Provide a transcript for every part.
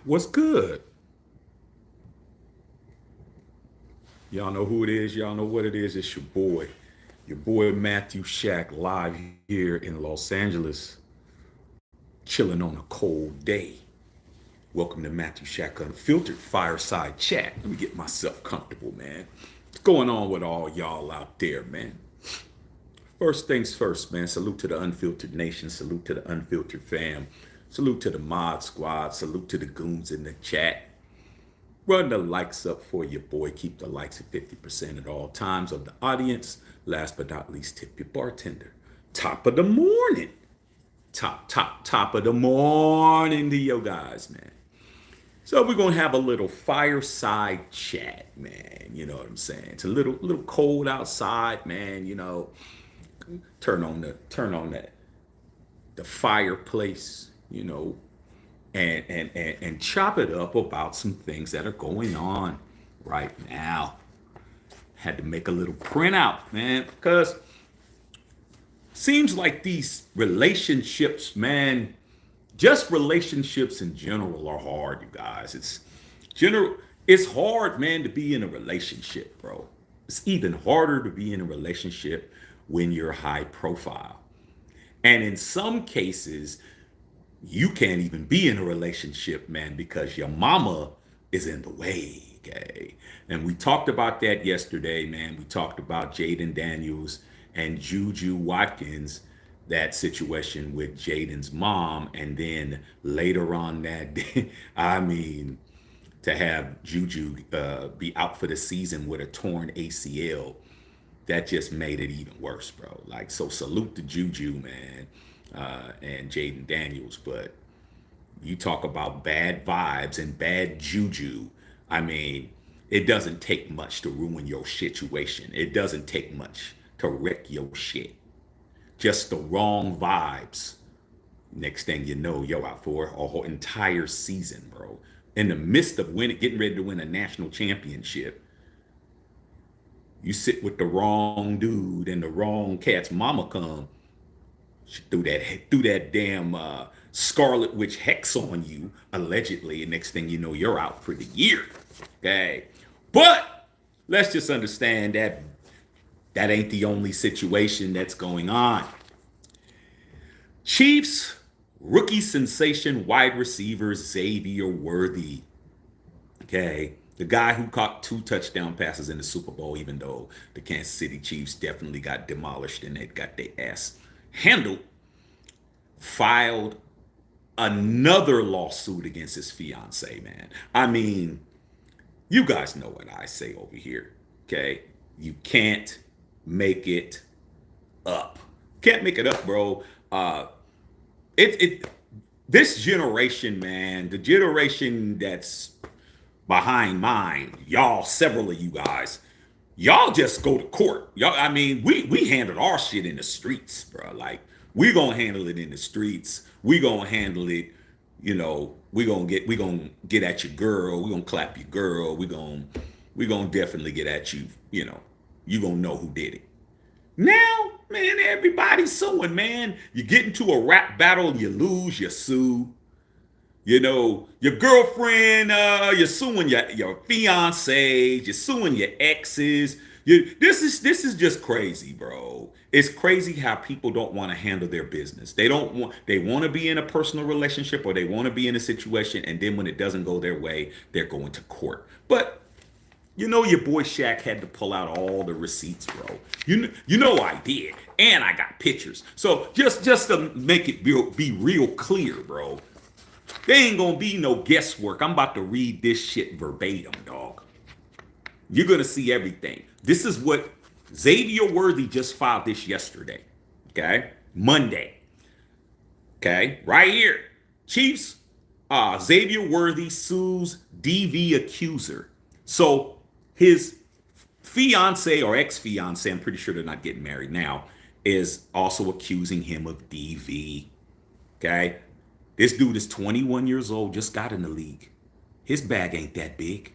What's good? Y'all know who it is. Y'all know what it is. It's your boy Matthew Shack, live here in Los Angeles, chilling on a cold day. Welcome to Matthew Shack Unfiltered Fireside Chat. Let me get myself comfortable, man. What's going on with all y'all out there, man? First things first, man. Salute to the Unfiltered Nation. Salute to the Unfiltered fam. Salute to the Mod Squad. Salute to the goons in the chat. Run the likes up for your boy. Keep the likes at 50% at all times of the audience. Last but not least, tip your bartender. Top of the morning. Top of the morning to you guys, man. So we're gonna have a little fireside chat, man. You know what I'm saying? It's a little cold outside, man. Turn on the fireplace, and chop it up about some things that are going on right now. Had to make a little printout, man, because seems like these relationships, man, just relationships in general are hard, you guys. It's hard, man, to be in a relationship, bro. It's even harder to be in a relationship when you're high profile. And in some cases, you can't even be in a relationship, man, because your mama is in the way, okay? And we talked about that yesterday, man. We talked about Jaden Daniels and Juju Watkins, that situation with Jaden's mom. And then later on that day, I mean, to have Juju be out for the season with a torn ACL, that just made it even worse, bro. Like, so salute to Juju, man, and Jaden Daniels. But you talk about bad vibes and bad juju. I mean, it doesn't take much to ruin your situation. It doesn't take much to wreck your shit. Just the wrong vibes. Next thing you know, you're out for a whole entire season, bro. In the midst of getting ready to win a national championship, you sit with the wrong dude and the wrong cat's mama come. She threw that damn Scarlet Witch hex on you, allegedly. And next thing you know, you're out for the year. Okay. But let's just understand that that ain't the only situation that's going on. Chiefs rookie sensation wide receiver Xavier Worthy. Okay. The guy who caught 2 touchdown passes in the Super Bowl, even though the Kansas City Chiefs definitely got demolished and they got their ass handled, filed another lawsuit against his fiance, man. I mean, you guys know what I say over here, okay? You can't make it up. Can't make it up, bro. It this generation, man, the generation that's behind mine, y'all, several of you guys, y'all just go to court. Y'all, I mean, we handled our shit in the streets, bro. Like, we gonna handle it in the streets. We gonna handle it, we gonna get at your girl. We gonna clap your girl. We gonna definitely get at you. You gonna know who did it. Now, man, everybody's suing, man. You get into a rap battle, you lose, you sue. Your girlfriend, you're suing your fiance, you're suing your exes. This is just crazy, bro. It's crazy how people don't want to handle their business. They want to be in a personal relationship, or they want to be in a situation, and then when it doesn't go their way, they're going to court. But your boy Shaq had to pull out all the receipts, bro. You know I did, and I got pictures. So just to make it be real clear, bro. There ain't gonna be no guesswork. I'm about to read this shit verbatim, dog. You're gonna see everything. This is what Xavier Worthy just filed this yesterday. Okay? Monday. Okay? Right here. Chiefs, Xavier Worthy sues DV Accuser. So his fiance or ex-fiance, I'm pretty sure they're not getting married now, is also accusing him of DV. Okay? This dude is 21 years old, just got in the league. His bag ain't that big.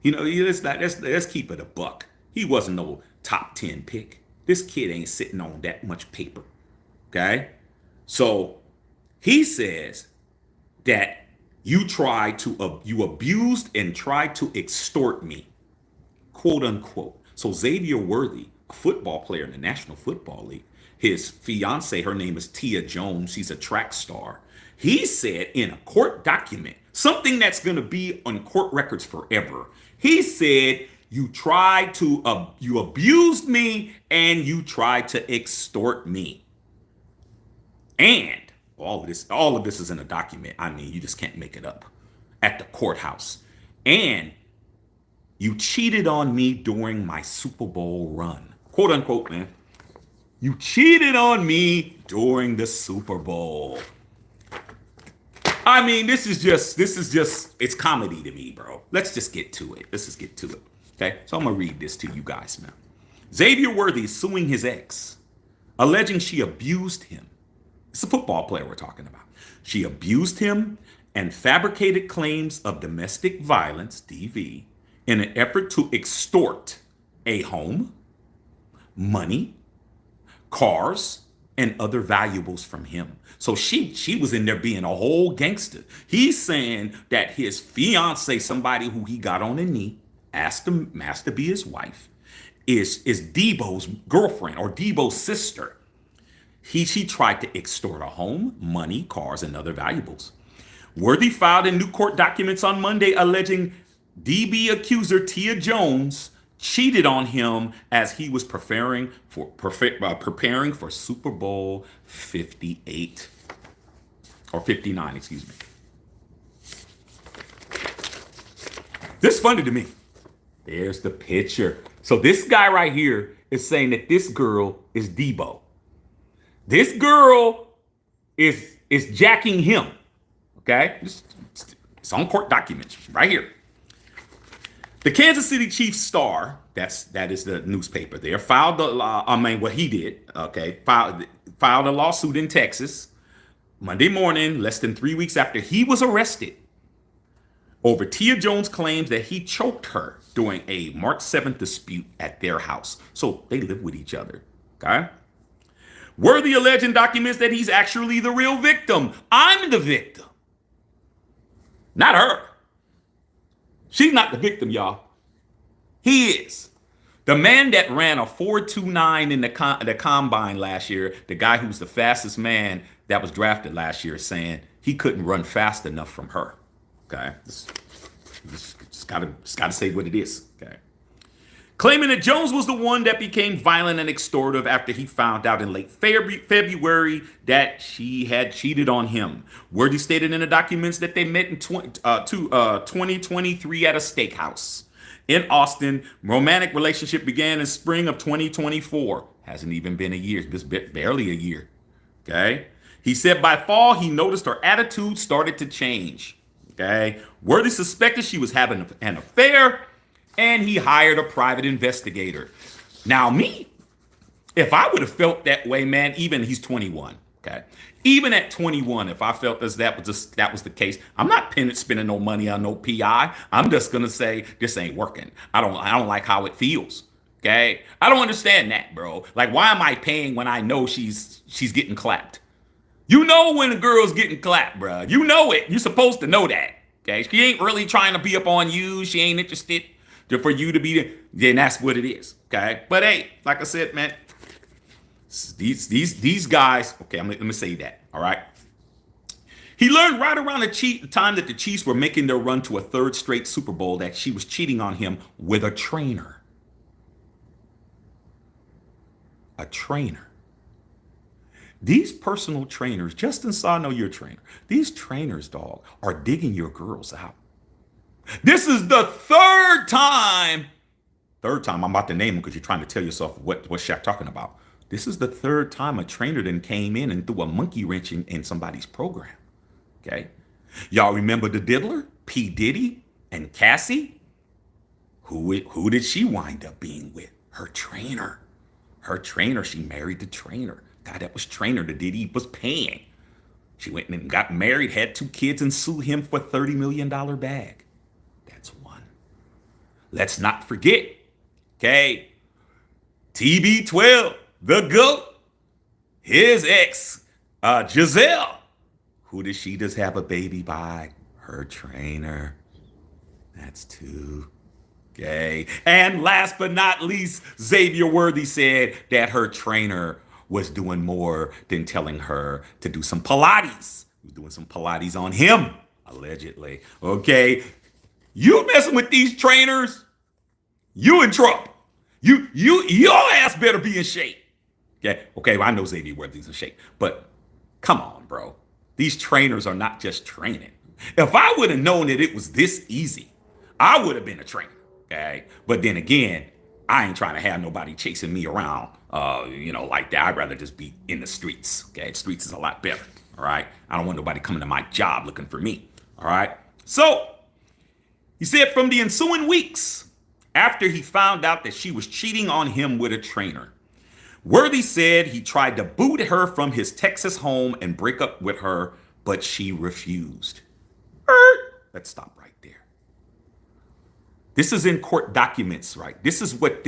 Let's keep it a buck. He wasn't no top 10 pick. This kid ain't sitting on that much paper. Okay? So he says that you abused and tried to extort me, quote unquote. So Xavier Worthy, a football player in the National Football League, his fiance, her name is Tia Jones. She's a track star. He said in a court document, something that's going to be on court records forever. He said, you abused me and you tried to extort me. And all of this is in a document. I mean, you just can't make it up. At the courthouse. And you cheated on me during my Super Bowl run. Quote unquote, man. You cheated on me during the Super Bowl. I mean, this is just, it's comedy to me, bro. Let's just get to it. Okay? So I'm going to read this to you guys, man. Xavier Worthy is suing his ex, alleging she abused him. It's a football player we're talking about. She abused him and fabricated claims of domestic violence, DV, in an effort to extort a home, money, cars, and other valuables from him. So she was in there being a whole gangster. He's saying that his fiance, somebody who he got on a knee, asked to be his wife, is Debo's girlfriend or Debo's sister. She tried to extort a home, money, cars, and other valuables. Worthy filed in new court documents on Monday alleging DB accuser Tia Jones cheated on him as he was preparing for Super Bowl 58 or 59, excuse me. This is funny to me. There's the picture. So this guy right here is saying that this girl is Debo. This girl is jacking him. Okay? It's on court documents right here. The Kansas City Chiefs star, that is the newspaper there, filed what he did, okay, filed a lawsuit in Texas Monday morning, less than 3 weeks after he was arrested over Tia Jones' claims that he choked her during a March 7th dispute at their house. So they live with each other, okay? Worthy alleged in documents that he's actually the real victim. I'm the victim, not her. She's not the victim, y'all. He is. The man that ran a 4.29 in the combine last year, the guy who was the fastest man that was drafted last year, saying he couldn't run fast enough from her. Okay? Just gotta say what it is. Okay? Claiming that Jones was the one that became violent and extortive after he found out in late February that she had cheated on him. Worthy stated in the documents that they met in 2023 at a steakhouse in Austin. Romantic relationship began in spring of 2024. Hasn't even been a year. Just barely a year. Okay? He said by fall, he noticed her attitude started to change. Okay? Worthy suspected she was having an affair, and he hired a private investigator. Now, me, if I would have felt that way, man, even he's 21, okay? Even at 21, if I felt as that was the case, I'm not spending no money on no PI. I'm just gonna say this ain't working. I don't like how it feels. Okay? I don't understand that, bro. Like, why am I paying when I know she's getting clapped? You know when a girl's getting clapped, bro. You know it. You're supposed to know that. Okay? She ain't really trying to be up on you. She ain't interested for you to be there, then that's what it is. Okay, but hey, like I said, man, these guys. Okay, let me say that. All right. He learned right around the time that the Chiefs were making their run to a third straight Super Bowl that she was cheating on him with a trainer. A trainer. These personal trainers, Justin Saw, know your trainer. These trainers, dog, are digging your girls out. This is the third time I'm about to name them because you're trying to tell yourself what Shaq talking about. This is the third time a trainer then came in and threw a monkey wrench in somebody's program. Okay? Y'all remember the diddler, P. Diddy and Cassie? Who did she wind up being with? Her trainer. Her trainer, she married the trainer. Guy that was trainer that Diddy was paying. She went and got married, had 2 kids, and sued him for a $30 million bag. That's one. Let's not forget, okay, TB12, the GOAT, his ex, Giselle. Who did she just have a baby by? her trainer. That's too gay. And last but not least, Xavier Worthy said that her trainer was doing more than telling her to do some Pilates. He was doing some Pilates on him, allegedly. Okay. You messing with these trainers, you in trouble. Your ass better be in shape. Okay. Okay. Well, I know Xavier Worthy's in shape, but come on, bro. These trainers are not just training. If I would have known that it was this easy, I would have been a trainer. Okay. But then again, I ain't trying to have nobody chasing me around, like that. I'd rather just be in the streets. Okay. The streets is a lot better. All right. I don't want nobody coming to my job looking for me. All right. So he said from the ensuing weeks, after he found out that she was cheating on him with a trainer, Worthy said he tried to boot her from his Texas home and break up with her, but she refused. Let's stop right there. This is in court documents, right? This is what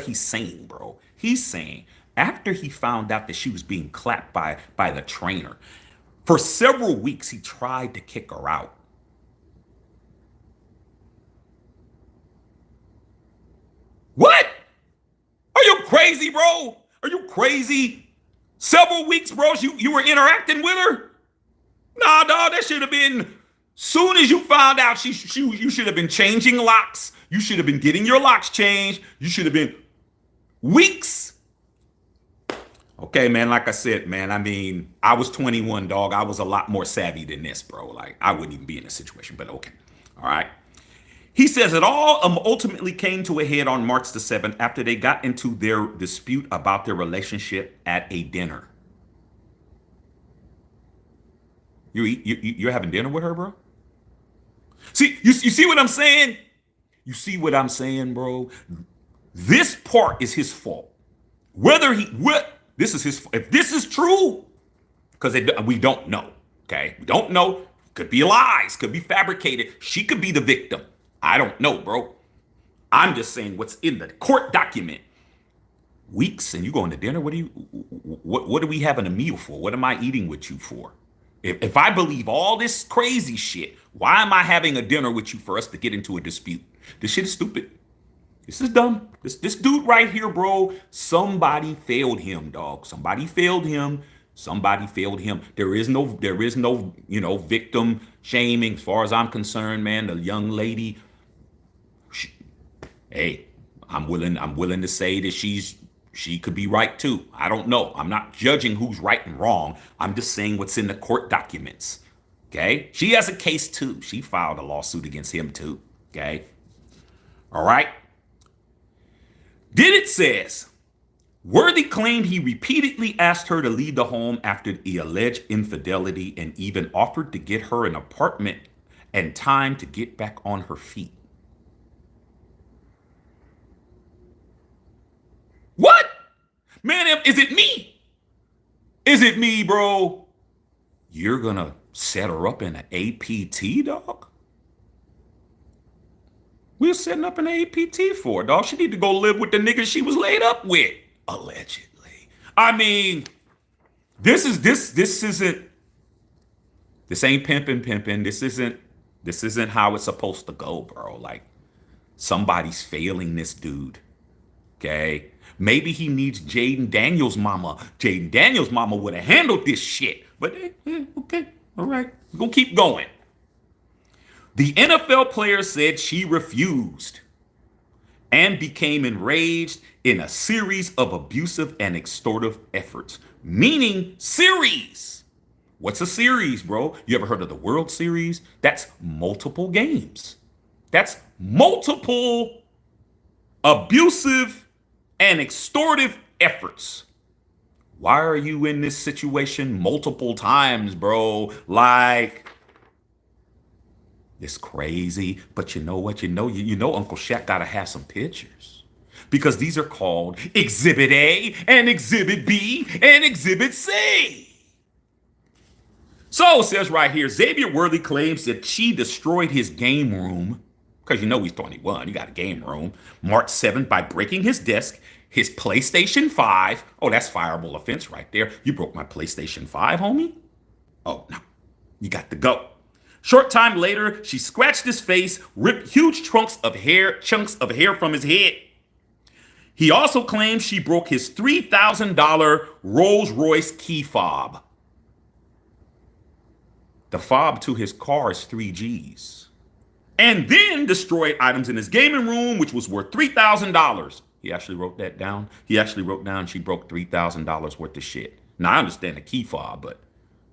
he's saying, bro. He's saying after he found out that she was being clapped by the trainer, for several weeks he tried to kick her out. What? Are you crazy, bro? Are you crazy? Several weeks, bro, you were interacting with her? Nah, dog, that should have been, soon as you found out you should have been changing locks. You should have been getting your locks changed. You should have been weeks. Okay, man, like I said, man, I mean, I was 21, dog. I was a lot more savvy than this, bro. Like, I wouldn't even be in this situation, but okay. All right. He says it all ultimately came to a head on March the 7th after they got into their dispute about their relationship at a dinner. You're having dinner with her, bro? See, you see what I'm saying? You see what I'm saying, bro? This part is his fault. This is his fault. If this is true, because we don't know, okay? We don't know. Could be lies, could be fabricated. She could be the victim. I don't know, bro. I'm just saying what's in the court document. Weeks and you going to dinner? What are we having a meal for? What am I eating with you for? If I believe all this crazy shit, why am I having a dinner with you for us to get into a dispute? This shit is stupid. This is dumb. This dude right here, bro, somebody failed him, dog. Somebody failed him. Somebody failed him. There is no, victim shaming as far as I'm concerned, man. The young lady, I'm willing to say that she could be right too. I don't know. I'm not judging who's right and wrong. I'm just saying what's in the court documents. Okay? She has a case too. She filed a lawsuit against him too. Okay? All right? Then it says, Worthy claimed he repeatedly asked her to leave the home after the alleged infidelity and even offered to get her an apartment and time to get back on her feet. What? Man, is it me? Is it me, bro? You're gonna set her up in an APT, dog? We're setting up an APT for her, dog. She need to go live with the nigga she was laid up with. Allegedly. I mean, this ain't pimping. This isn't how it's supposed to go, bro. Like, somebody's failing this dude. Okay? Maybe he needs Jaden Daniels' mama. Jaden Daniels' mama would have handled this shit. But, okay, all right. We're going to keep going. The NFL player said she refused and became enraged in a series of abusive and extortive efforts. Meaning series. What's a series, bro? You ever heard of the World Series? That's multiple games. That's multiple abusive and extortive efforts. Why are you in this situation multiple times, bro? Like, it's crazy. But you know what? You know Uncle Shaq gotta have some pictures. Because these are called Exhibit A and Exhibit B and Exhibit C. So it says right here, Xavier Worthy claims that she destroyed his game room, because you know he's 21, you got a game room, March 7th by breaking his desk, his PlayStation 5. Oh, that's fireable offense right there. You broke my PlayStation 5, homie? Oh, no. You got to go. Short time later, she scratched his face, ripped huge chunks of hair from his head. He also claims she broke his $3,000 Rolls Royce key fob. The fob to his car is 3 G's. And then destroyed items in his gaming room, which was worth $3,000. He actually wrote that down. He actually wrote down she broke $3,000 worth of shit. Now, I understand the key fob, but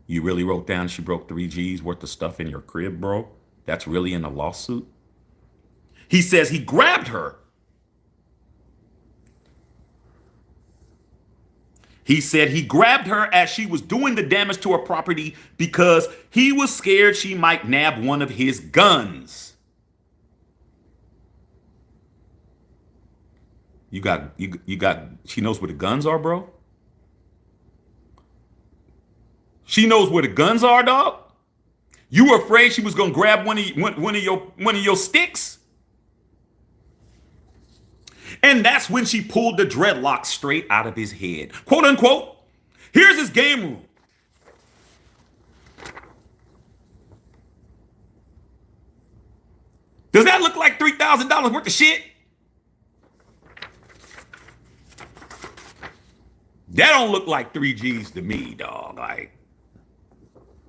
you really wrote down she broke 3 G's worth of stuff in your crib, bro? That's really in a lawsuit? He says he grabbed her. He said he grabbed her as she was doing the damage to her property because he was scared she might nab one of his guns. You got, she knows where the guns are, bro? She knows where the guns are, dog? You were afraid she was gonna grab one of your sticks? And that's when she pulled the dreadlock straight out of his head. Quote unquote, here's his game room. Does that look like $3,000 worth of shit? That don't look like 3 G's to me, dog. Like,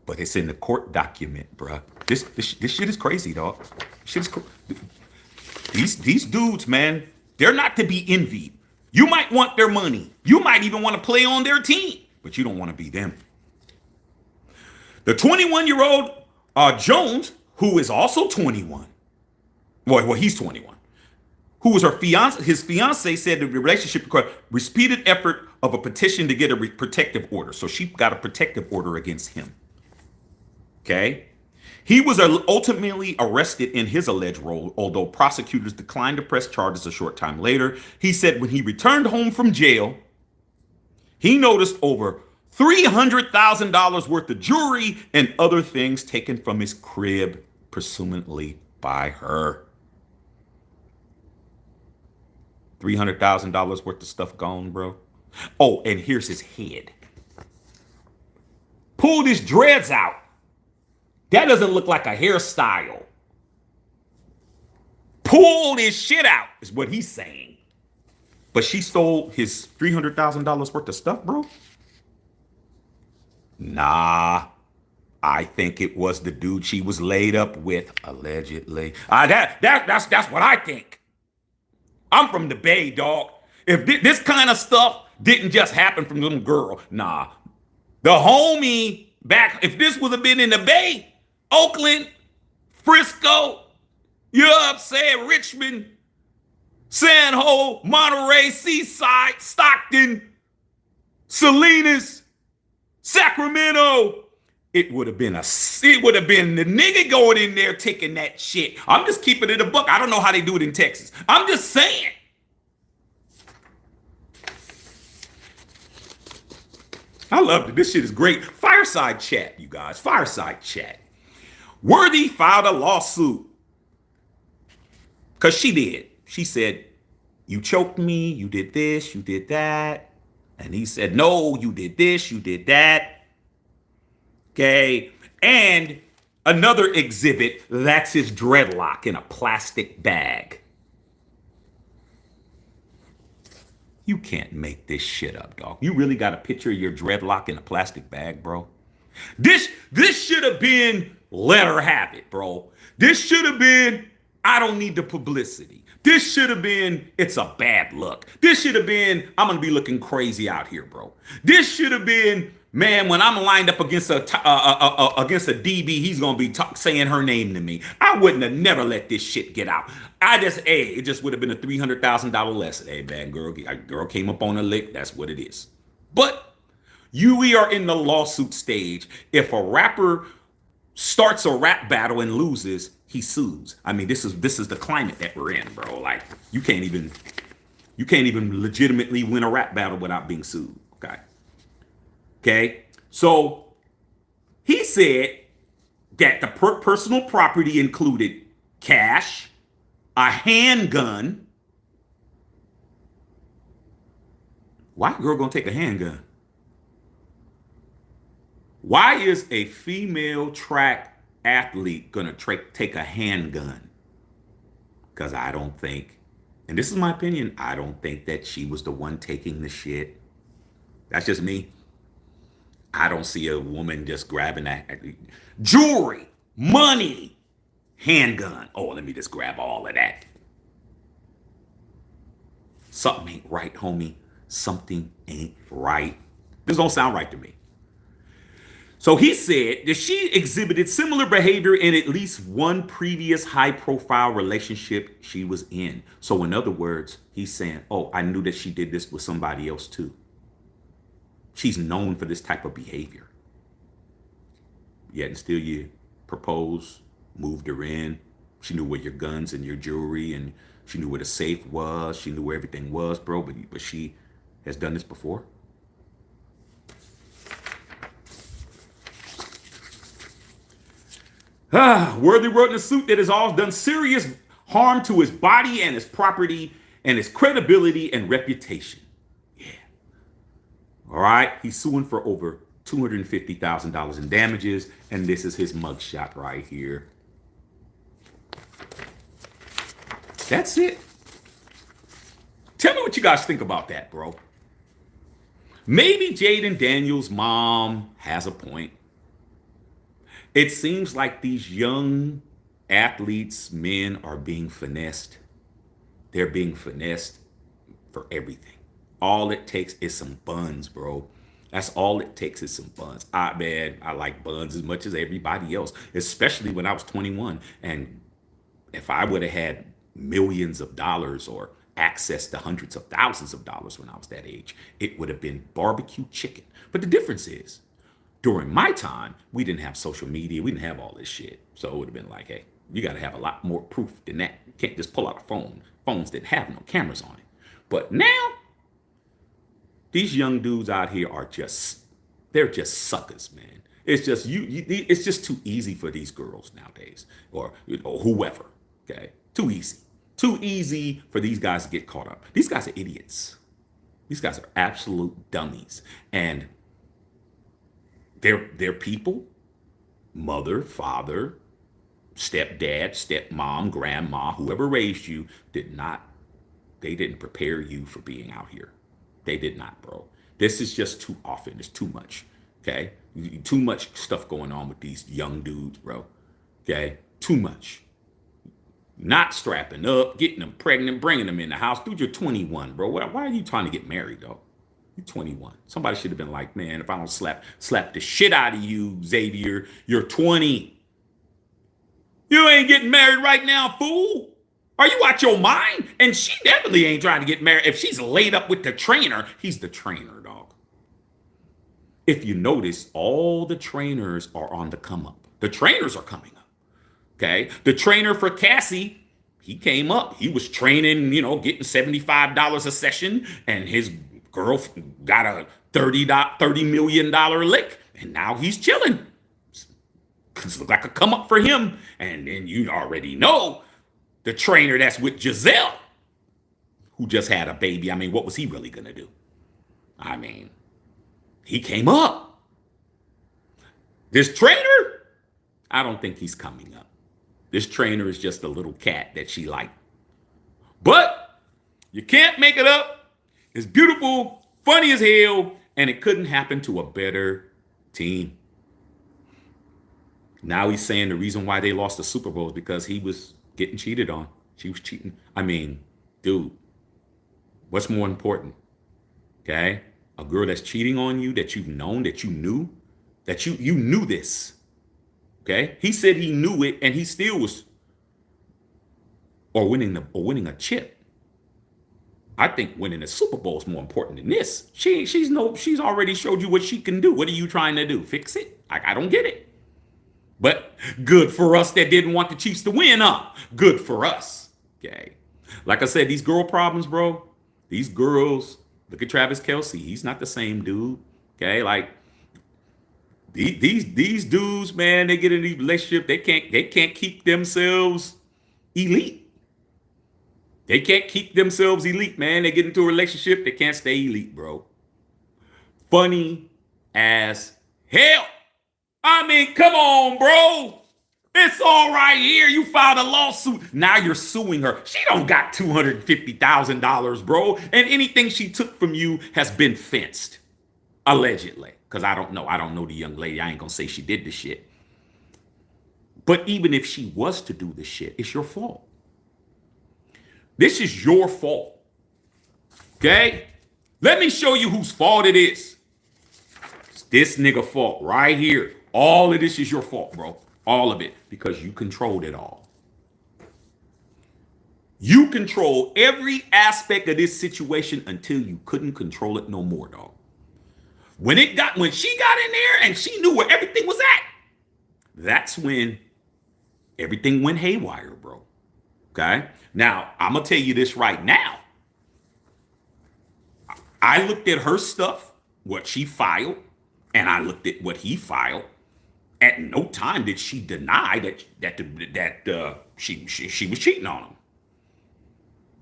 but it's in the court document, bruh. This shit is crazy, dog. Shit is these dudes, man, they're not to be envied. You might want their money. You might even want to play on their team, but you don't want to be them. The 21-year-old Jones, who is also 21. Well, he's 21. Who was her fiance? His fiance said the relationship required repeated effort of a petition to get a protective order. So she got a protective order against him. Okay. He was ultimately arrested in his alleged role, although prosecutors declined to press charges a short time later. He said when he returned home from jail, he noticed over $300,000 worth of jewelry and other things taken from his crib, presumably by her. $300,000 worth of stuff gone, bro. Oh, and here's his head. Pulled his dreads out. That doesn't look like a hairstyle. Pulled his shit out, is what he's saying. But she stole his $300,000 worth of stuff, bro? Nah. I think it was the dude she was laid up with, allegedly. That's what I think. I'm from the Bay, dog. If this kind of stuff didn't just happen from some girl, nah. The homie back, if this would have been in the Bay, Oakland, Frisco, you know what I'm saying, Richmond, San Ho, Monterey, Seaside, Stockton, Salinas, Sacramento, it would have been the nigga going in there taking that shit. I'm just keeping it a buck. I don't know how they do it in Texas. I'm just saying. I love it. This shit is great. Fireside chat, you guys. Fireside chat. Worthy filed a lawsuit. Because she did. She said, you choked me, you did this, you did that. And he said, no, you did this, you did that. Okay. And another exhibit, that's his dreadlock in a plastic bag. You can't make this shit up, dog. You really got a picture of your dreadlock in a plastic bag, bro? This should have been let her have it, bro. This should have been, I don't need the publicity. This should have been, it's a bad look. This should have been, I'm going to be looking crazy out here, bro. This should have been, man, when I'm lined up against a DB, he's going to be saying her name to me. I wouldn't have never let this shit get out. It just would have been a $300,000 lesson. Hey, man, girl came up on a lick. That's what it is. But we are in the lawsuit stage. If a rapper starts a rap battle and loses, he sues. I mean, this is the climate that we're in, bro. Like, you can't even legitimately win a rap battle without being sued. Okay. So he said that the personal property included cash, a handgun. Why a girl gonna take a handgun? Why is a female track athlete gonna take a handgun? Because I don't think, and this is my opinion, I don't think that she was the one taking the shit. That's just me. I don't see a woman just grabbing that jewelry, money, handgun. Oh, let me just grab all of that. Something ain't right, homie. Something ain't right. This don't sound right to me. So he said that she exhibited similar behavior in at least one previous high profile relationship she was in. So, in other words, he's saying, oh, I knew that she did this with somebody else too. She's known for this type of behavior. Yet and still you proposed, moved her in. She knew where your guns and your jewelry, and she knew where the safe was. She knew where everything was, bro. But she has done this before. Worthy wrote in a suit that has all done serious harm to his body and his property and his credibility and reputation. Yeah. All right. He's suing for over $250,000 in damages. And this is his mugshot right here. That's it. Tell me what you guys think about that, bro. Maybe Jaden Daniels' mom has a point. It seems like these young athletes, men, are being finessed. They're being finessed for everything. All it takes is some buns, bro. That's all it takes is some buns. Man, I like buns as much as everybody else, especially when I was 21. And if I would have had millions of dollars or access to hundreds of thousands of dollars when I was that age, it would have been barbecue chicken. But the difference is, during my time, we didn't have social media. We didn't have all this shit. So it would have been like, hey, you got to have a lot more proof than that. You can't just pull out a phone. Phones didn't have no cameras on it. But now, these young dudes out here are they're just suckers, man. It's just it's just too easy for these girls nowadays, or whoever. Okay, too easy. Too easy for these guys to get caught up. These guys are idiots. These guys are absolute dummies. And their people, mother, father, stepdad, stepmom, grandma, whoever raised you, they didn't prepare you for being out here. They did not, bro. This is just too often. It's too much, okay? Too much stuff going on with these young dudes, bro, okay? Too much. Not strapping up, getting them pregnant, bringing them in the house. Dude, you're 21, bro. Why are you trying to get married, though? You're 21. Somebody should have been like, man, if I don't slap the shit out of you, Xavier, you're 20. You ain't getting married right now, fool. Are you out your mind? And she definitely ain't trying to get married. If she's laid up with the trainer, he's the trainer, dog. If you notice, all the trainers are on the come up. The trainers are coming up. Okay. The trainer for Cassie, he came up. He was training, getting $75 a session, and his girl got a $30 million lick, and now he's chilling. It's like a come up for him. And then you already know the trainer that's with Giselle, who just had a baby. I mean, what was he really going to do? I mean, he came up. This trainer, I don't think he's coming up. This trainer is just a little cat that she liked. But you can't make it up. It's beautiful, funny as hell, and it couldn't happen to a better team. Now he's saying the reason why they lost the Super Bowl is because he was getting cheated on. She was cheating. I mean, dude, what's more important? Okay? A girl that's cheating on you, that you've known, that you knew, that you knew this. Okay? He said he knew it, and he still was winning a chip. I think winning a Super Bowl is more important than this. She's already showed you what she can do. What are you trying to do? Fix it? I don't get it. But good for us that didn't want the Chiefs to win, huh? Good for us. Okay. Like I said, these girl problems, bro. These girls, look at Travis Kelce. He's not the same dude. Okay. Like these dudes, man, they get in these relationships. They can't keep themselves elite. They can't keep themselves elite, man. They get into a relationship. They can't stay elite, bro. Funny as hell. I mean, come on, bro. It's all right here. You filed a lawsuit. Now you're suing her. She don't got $250,000, bro. And anything she took from you has been fenced. Allegedly. Because I don't know. I don't know the young lady. I ain't going to say she did the shit. But even if she was to do the shit, it's your fault. This is your fault. Okay? Let me show you whose fault it is. It's this nigga fault right here. All of this is your fault, bro. All of it. Because you controlled it all. You control every aspect of this situation until you couldn't control it no more, dog. When she got in there and she knew where everything was at, that's when everything went haywire, bro. Okay? Now, I'm going to tell you this right now. I looked at her stuff, what she filed, and I looked at what he filed. At no time did she deny that she was cheating on him.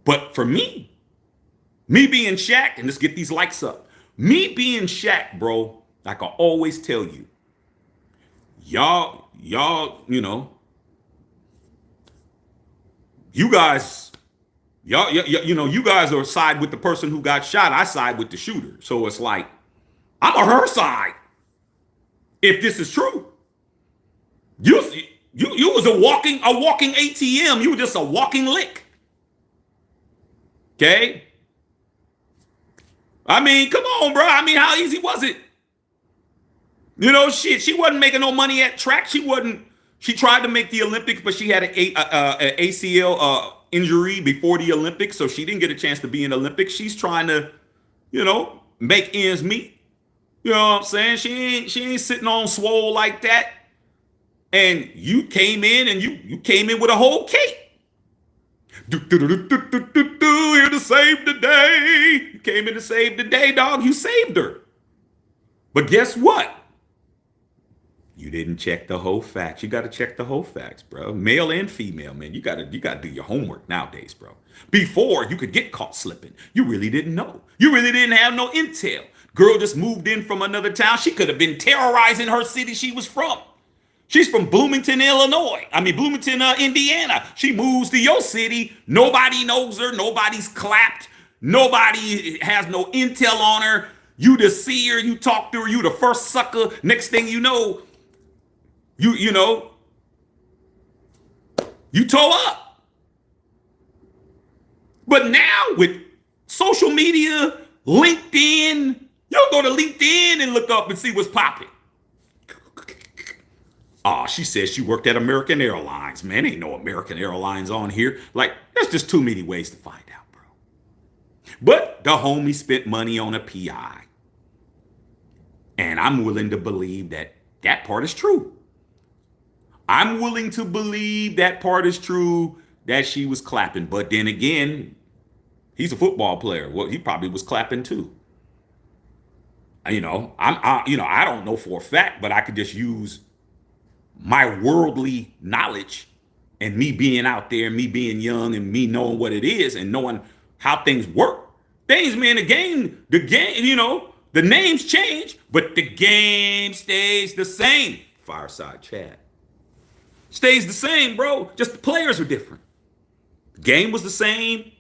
But for me being Shaq, and let's get these likes up. Me being Shaq, bro, like I always tell you, y'all, you know, you guys, you guys are side with the person who got shot. I side with the shooter. So it's like, I'm on her side. If this is true, you was a walking ATM. You were just a walking lick. Okay. I mean, come on, bro. I mean, how easy was it? You know, shit. She wasn't making no money at track. She tried to make the Olympics, but she had an ACL injury before the Olympics, so she didn't get a chance to be in the Olympics. She's trying to, you know, make ends meet. You know what I'm saying? She ain't sitting on swole like that. And you came in and you came in with a whole cake. Here to save the day. You came in to save the day, dog. You saved her. But guess what? You didn't check the whole facts. You got to check the whole facts, bro. Male and female, man. You got to do your homework nowadays, bro. Before, you could get caught slipping. You really didn't know. You really didn't have no intel. Girl just moved in from another town. She could have been terrorizing her city she was from. She's from Bloomington, Indiana. She moves to your city. Nobody knows her. Nobody's clapped. Nobody has no intel on her. You just see her. You talk to her. You the first sucker. Next thing you know, you toe up. But now with social media, LinkedIn, you'll go to LinkedIn and look up and see what's popping. Oh, she says she worked at American Airlines. Man, ain't no American Airlines on here. Like, there's just too many ways to find out, bro. But the homie spent money on a PI. And I'm willing to believe that part is true. I'm willing to believe that part is true, that she was clapping. But then again, he's a football player. Well, he probably was clapping too. You know, I don't know for a fact, but I could just use my worldly knowledge and me being out there, me being young and me knowing what it is and knowing how things work. Things, man, the game, you know, the names change, but the game stays the same. Fireside chat. Stays the same, bro. Just the players are different. The game was the same.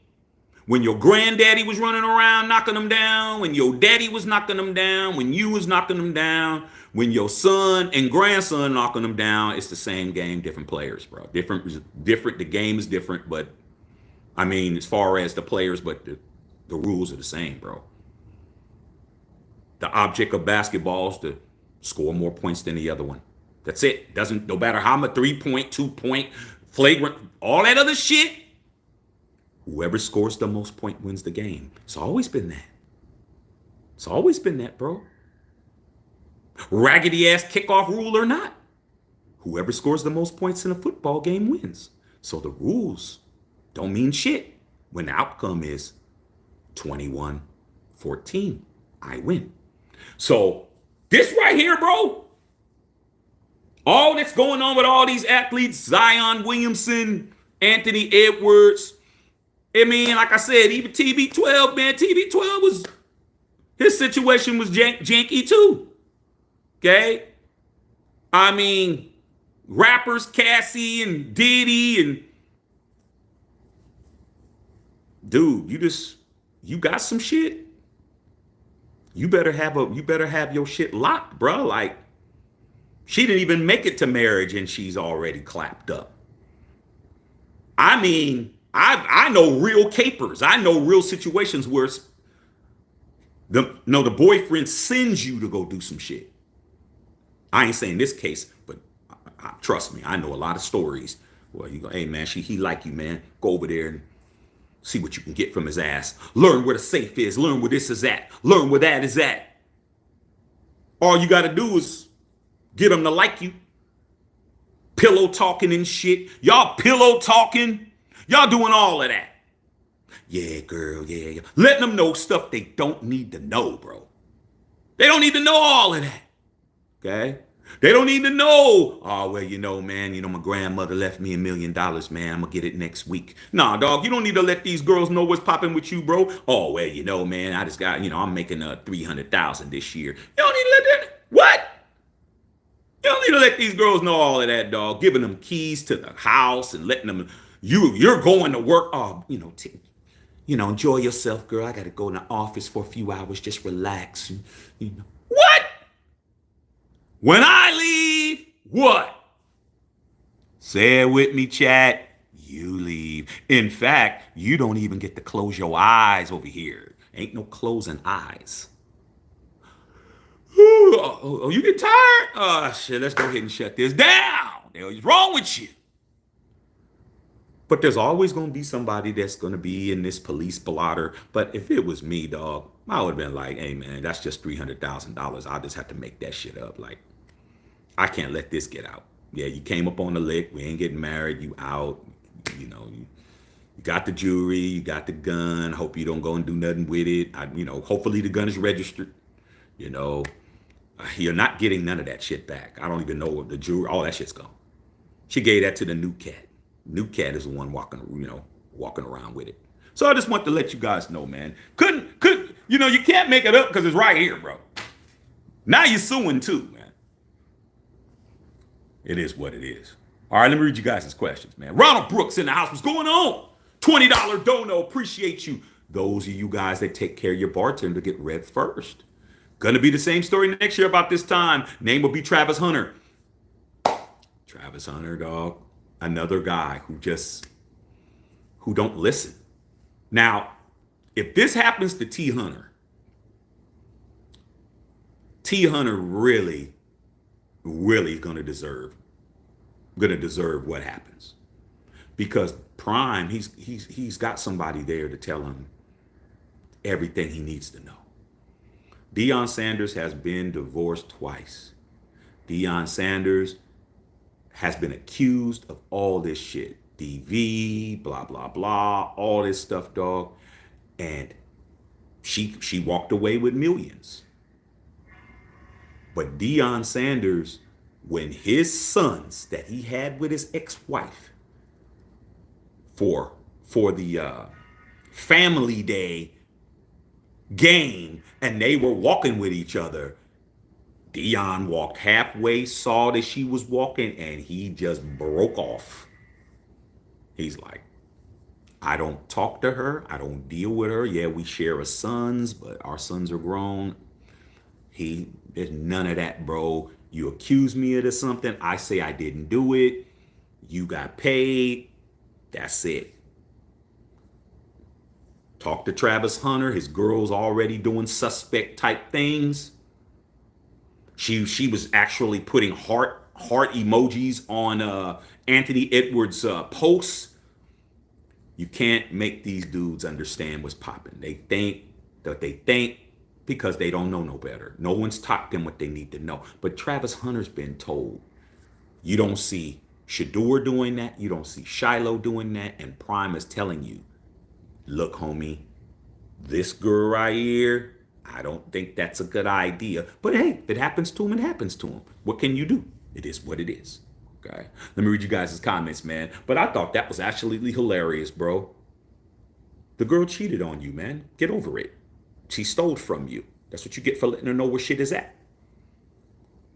When your granddaddy was running around knocking them down, when your daddy was knocking them down, when you was knocking them down, when your son and grandson knocking them down, it's the same game, different players, bro. Different. The game is different, but I mean, as far as the players, but the rules are the same, bro. The object of basketball is to score more points than the other one. That's it. No matter how much 3-point, 2-point, flagrant, all that other shit. Whoever scores the most point wins the game. It's always been that. It's always been that, bro. Raggedy ass kickoff rule or not. Whoever scores the most points in a football game wins. So the rules don't mean shit when the outcome is 21-14. I win. So this right here, bro, all that's going on with all these athletes, Zion Williamson, Anthony Edwards, I mean, like I said, even TB12, man, TB12 his situation was janky too. Okay? I mean, rappers, Cassie and Diddy, and dude, you got some shit. You better have your shit locked, bro. Like, she didn't even make it to marriage and she's already clapped up. I mean, I know real capers. I know real situations where the boyfriend sends you to go do some shit. I ain't saying this case, but trust me, I know a lot of stories where you go, hey man, he like you, man. Go over there and see what you can get from his ass. Learn where the safe is. Learn where this is at. Learn where that is at. All you got to do is get him to like you. Pillow talking and shit. Y'all pillow talking. Y'all doing all of that. Yeah, girl, yeah. Letting them know stuff they don't need to know, bro. They don't need to know all of that. Okay? They don't need to know, oh, well, man, my grandmother left me $1 million, man. I'm going to get it next week. Nah, dog, you don't need to let these girls know what's popping with you, bro. Oh, well, man, I just got, I'm making $300,000 this year. You don't need to let them, what? You don't need to let these girls know all of that, dog. Giving them keys to the house and letting them, you're going to work. Oh, enjoy yourself, girl. I got to go in the office for a few hours, just relax. What? When I leave, what? Say it with me, chat. You leave. In fact, you don't even get to close your eyes over here. Ain't no closing eyes. Oh, you get tired? Oh, shit, let's go ahead and shut this down. What's wrong with you? But there's always going to be somebody that's going to be in this police blotter. But if it was me, dog, I would have been like, hey, man, that's just $300,000. I'll just have to make that shit up. Like, I can't let this get out. Yeah, you came up on the lick. We ain't getting married. You out. You got the jewelry. You got the gun. Hope you don't go and do nothing with it. Hopefully the gun is registered. You're not getting none of that shit back. I don't even know what the jewelry, all that shit's gone. She gave that to the new cat. New cat is the one walking around with it. So I just want to let you guys know, man. You can't make it up because it's right here, bro. Now you're suing too, man. It is what it is. All right, let me read you guys' questions, man. Ronald Brooks in the house. What's going on? $20 dono. Appreciate you. Those of you guys that take care of your bartender get read first. Gonna be the same story next year about this time. Name will be Travis Hunter. Travis Hunter, dog. Another guy who don't listen. Now, if this happens to T. Hunter really gonna deserve what happens. Because Prime, he's got somebody there to tell him everything he needs to know. Deion Sanders has been divorced twice. Deion Sanders has been accused of all this shit. DV, blah, blah, blah, all this stuff, dog. And she walked away with millions. But Deion Sanders, when his sons that he had with his ex-wife for the family day game, and they were walking with each other, Deion walked halfway, saw that she was walking, and he just broke off. He's like, I don't talk to her. I don't deal with her. Yeah, we share a sons, but our sons are grown. There's none of that, bro. You accuse me of something. I say I didn't do it. You got paid. That's it. Talk to Travis Hunter. His girl's already doing suspect type things. She was actually putting heart emojis on Anthony Edwards' posts. You can't make these dudes understand what's popping. They think because they don't know no better. No one's taught them what they need to know. But Travis Hunter's been told. You don't see Shador doing that. You don't see Shiloh doing that. And Prime is telling you, look, homie, this girl right here, I don't think that's a good idea. But hey, if it happens to him, it happens to him. What can you do? It is what it is. Okay. Let me read you guys' comments, man. But I thought that was actually hilarious, bro. The girl cheated on you, man. Get over it. She stole from you. That's what you get for letting her know where shit is at.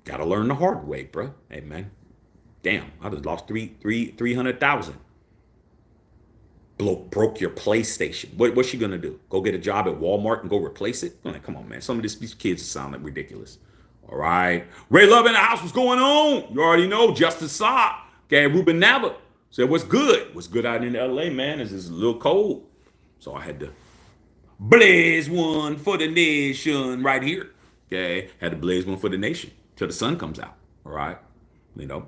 Gotta learn the hard way, bro. Hey, man. Damn, I just lost 300,000. Broke your PlayStation. What's she gonna do? Go get a job at Walmart and go replace it? I'm like, come on, man. Some of these kids sound like ridiculous. All right. Ray Love in the house. What's going on? You already know. Justice Saab. Okay, Ruben Nava said, what's good? What's good out in LA, man? Is a little cold. So I had to blaze one for the nation right here. Okay. Had to blaze one for the nation till the sun comes out. All right.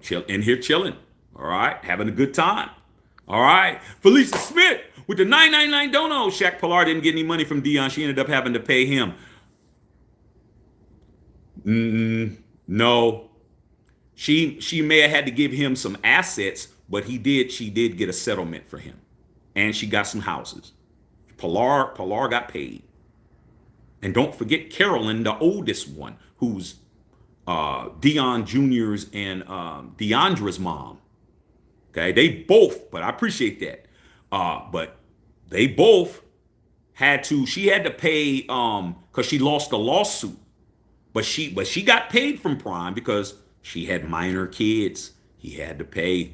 Chill in here chilling. All right. Having a good time. All right. Felicia Smith with the 999 dono. Shaq Pilar didn't get any money from Dion. She ended up having to pay him. No. She may have had to give him some assets, but she did get a settlement for him. And she got some houses. Pilar got paid. And don't forget Carolyn, the oldest one, who's Dion Jr.'s and Deandra's mom. Okay, they both, but I appreciate that. But they both she had to pay because she lost a lawsuit. But she got paid from Prime because she had minor kids. He had to pay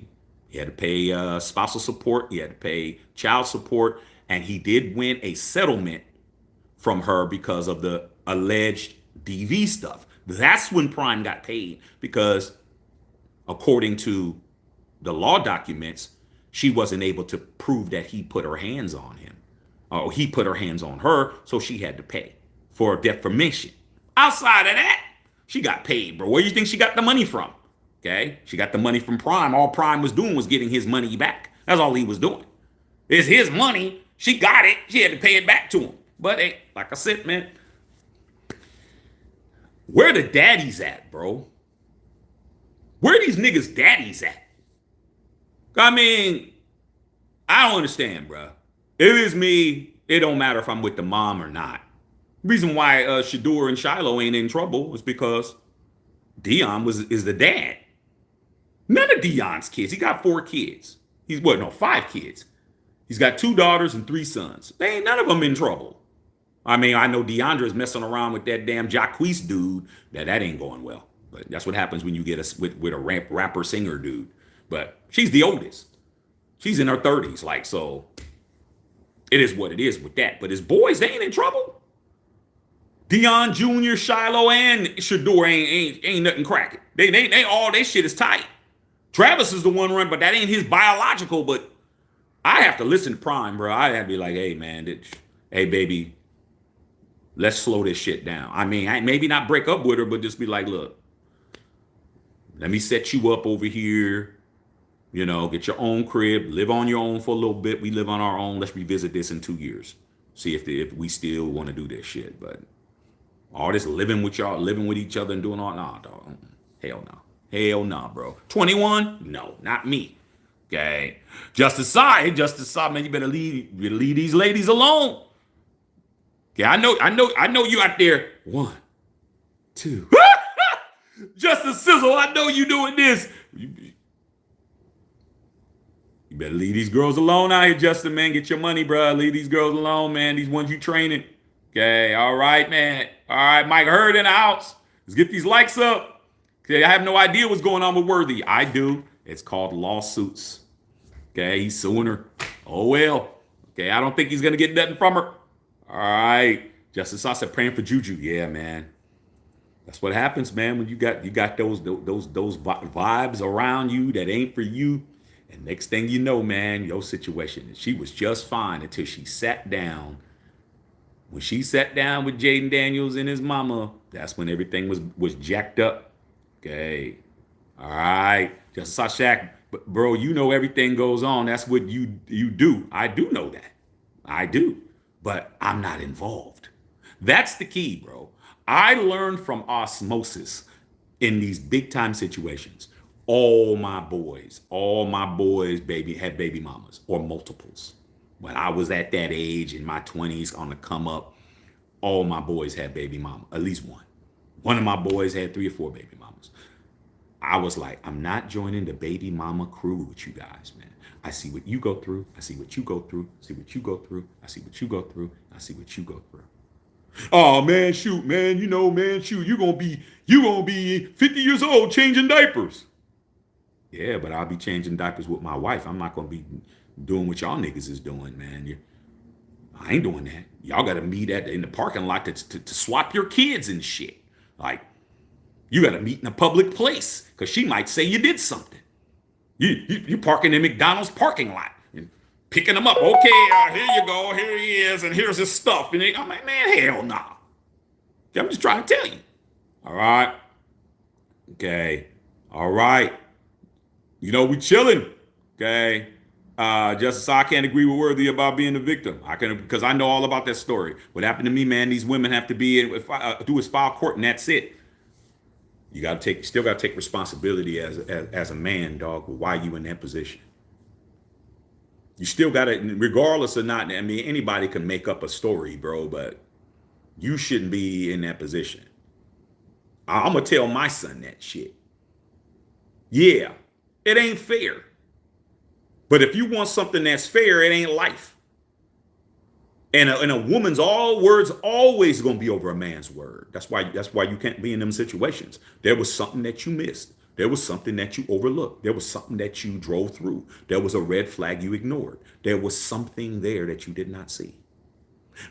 spousal support, he had to pay child support, and he did win a settlement from her because of the alleged DV stuff. That's when Prime got paid because according to the law documents, she wasn't able to prove that he put her hands on him. Or he put her hands on her, so she had to pay for defamation. Outside of that, she got paid, bro. Where do you think she got the money from? Okay? She got the money from Prime. All Prime was doing was getting his money back. That's all he was doing. It's his money. She got it. She had to pay it back to him. But hey, like I said, man, where the daddies at, bro? Where these niggas daddies at? I mean, I don't understand, bro. If it's me, it don't matter if I'm with the mom or not. The reason why Shador and Shiloh ain't in trouble is because Dion is the dad. None of Dion's kids. He got 4 kids. 5 kids. He's got 2 daughters and 3 sons. They ain't none of them in trouble. I mean, I know Deandra's messing around with that damn Jacquees dude. That ain't going well. But that's what happens when you get with a rapper singer dude. But she's the oldest. She's in her 30s. Like, so it is what it is with that. But his boys, they ain't in trouble. Dion Jr., Shiloh, and Shador ain't nothing cracking. They all their shit is tight. Travis is the one run, but that ain't his biological. But I have to listen to Prime, bro. I have to be like, hey, man, hey, baby, let's slow this shit down. I mean, maybe not break up with her, but just be like, look, let me set you up over here. Get your own crib, live on your own for a little bit. We live on our own. Let's revisit this in 2 years. See if we still want to do this shit. But all this living with each other and doing all, nah, dog. Hell no. Hell no, bro. 21? No, not me. Okay. Justice Saab, man, you better leave these ladies alone. Okay, I know you out there. 1, 2. Justice Sizzle, I know you doing this. You better leave these girls alone out here, Justin, man. Get your money, bro. Leave these girls alone, man. These ones you training. Okay, all right, man. All right, Mike Hurd in the house. Let's get these likes up. Okay, I have no idea what's going on with Worthy. I do. It's called lawsuits. Okay, he's suing her. Oh, well. Okay, I don't think he's going to get nothing from her. All right. Justice Saab said praying for Juju. Yeah, man. That's what happens, man, when you got those vibes around you that ain't for you. And next thing you know, man, your situation, she was just fine until she sat down. When she sat down with Jaden Daniels and his mama, that's when everything was jacked up. Okay. All right. Just Shaq, but bro, everything goes on. That's what you do. I do know that. I do. But I'm not involved. That's the key, bro. I learned from osmosis in these big time situations. All my boys, baby, had baby mamas or multiples. When I was at that age in my 20s on the come up, all my boys had baby mama, at least one. One of my boys had 3 or 4 baby mamas. I was like, I'm not joining the baby mama crew with you guys, man. I see what you go through. I see what you go through. I see what you go through. I see what you go through. I see what you go through. Oh man, shoot, man, man, shoot, you're gonna be 50 years old changing diapers. Yeah, but I'll be changing diapers with my wife. I'm not gonna be doing what y'all niggas is doing, man. I ain't doing that. Y'all got to meet in the parking lot to swap your kids and shit. Like, you got to meet in a public place because she might say you did something. You parking in McDonald's parking lot and picking them up. Okay, here you go. Here he is, and here's his stuff. And I'm like, man, hell no. Nah. I'm just trying to tell you. All right. Okay. All right. You know, we chilling. Okay. Justice, I can't agree with Worthy about being the victim. I can, because I know all about that story. What happened to me, man? These women have to be do is file court, and that's it. You got to still got to take responsibility as a man, dog. Why you in that position? You still got to, regardless of not. I mean, anybody can make up a story, bro, but you shouldn't be in that position. I'm gonna tell my son that shit. Yeah, it ain't fair. But if you want something that's fair, it ain't life. And a woman's words always gonna be over a man's word. That's why you can't be in them situations. There was something that you missed. There was something that you overlooked. There was something that you drove through. There was a red flag you ignored. There was something there that you did not see.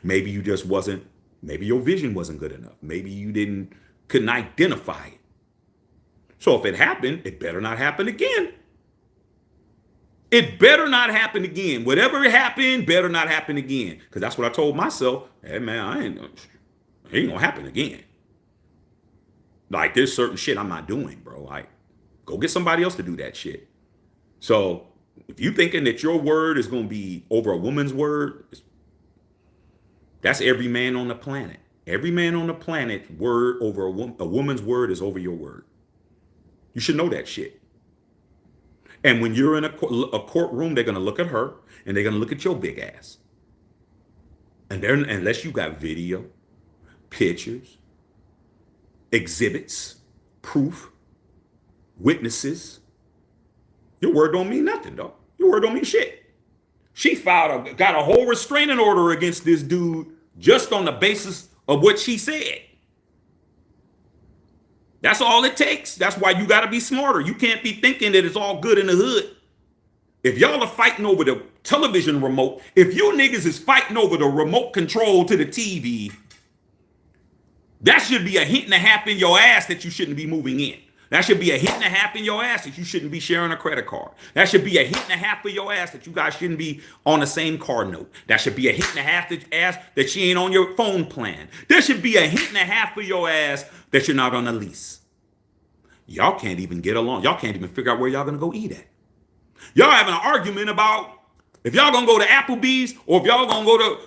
Maybe you just wasn't, maybe your vision wasn't good enough. Maybe you couldn't identify it. So if it happened, it better not happen again. It better not happen again. Whatever happened, better not happen again. Because that's what I told myself. Hey, man, it ain't going to happen again. Like, there's certain shit I'm not doing, bro. Like, go get somebody else to do that shit. So if you thinking that your word is going to be over a woman's word, that's every man on the planet. Every man on the planet, word over a woman's word is over your word. You should know that shit. And when you're in a courtroom, they're going to look at her and they're going to look at your big ass. And unless you got video, pictures, exhibits, proof, witnesses, your word don't mean nothing, dog. Your word don't mean shit. She got a whole restraining order against this dude just on the basis of what she said. That's all it takes. That's why you got to be smarter. You can't be thinking that it's all good in the hood. If y'all are fighting over the television remote, if you niggas is fighting over the remote control to the TV, that should be a hint and a half in your ass that you shouldn't be moving in. That should be a hint and a half in your ass that you shouldn't be sharing a credit card. That should be a hint and a half for your ass that you guys shouldn't be on the same car note. That should be a hint and a half that she ain't on your phone plan. There should be a hint and a half for your ass that you're not on a lease. Y'all can't even get along. Y'all can't even figure out where y'all gonna go eat at. Y'all having an argument about if y'all gonna go to Applebee's or if y'all gonna go to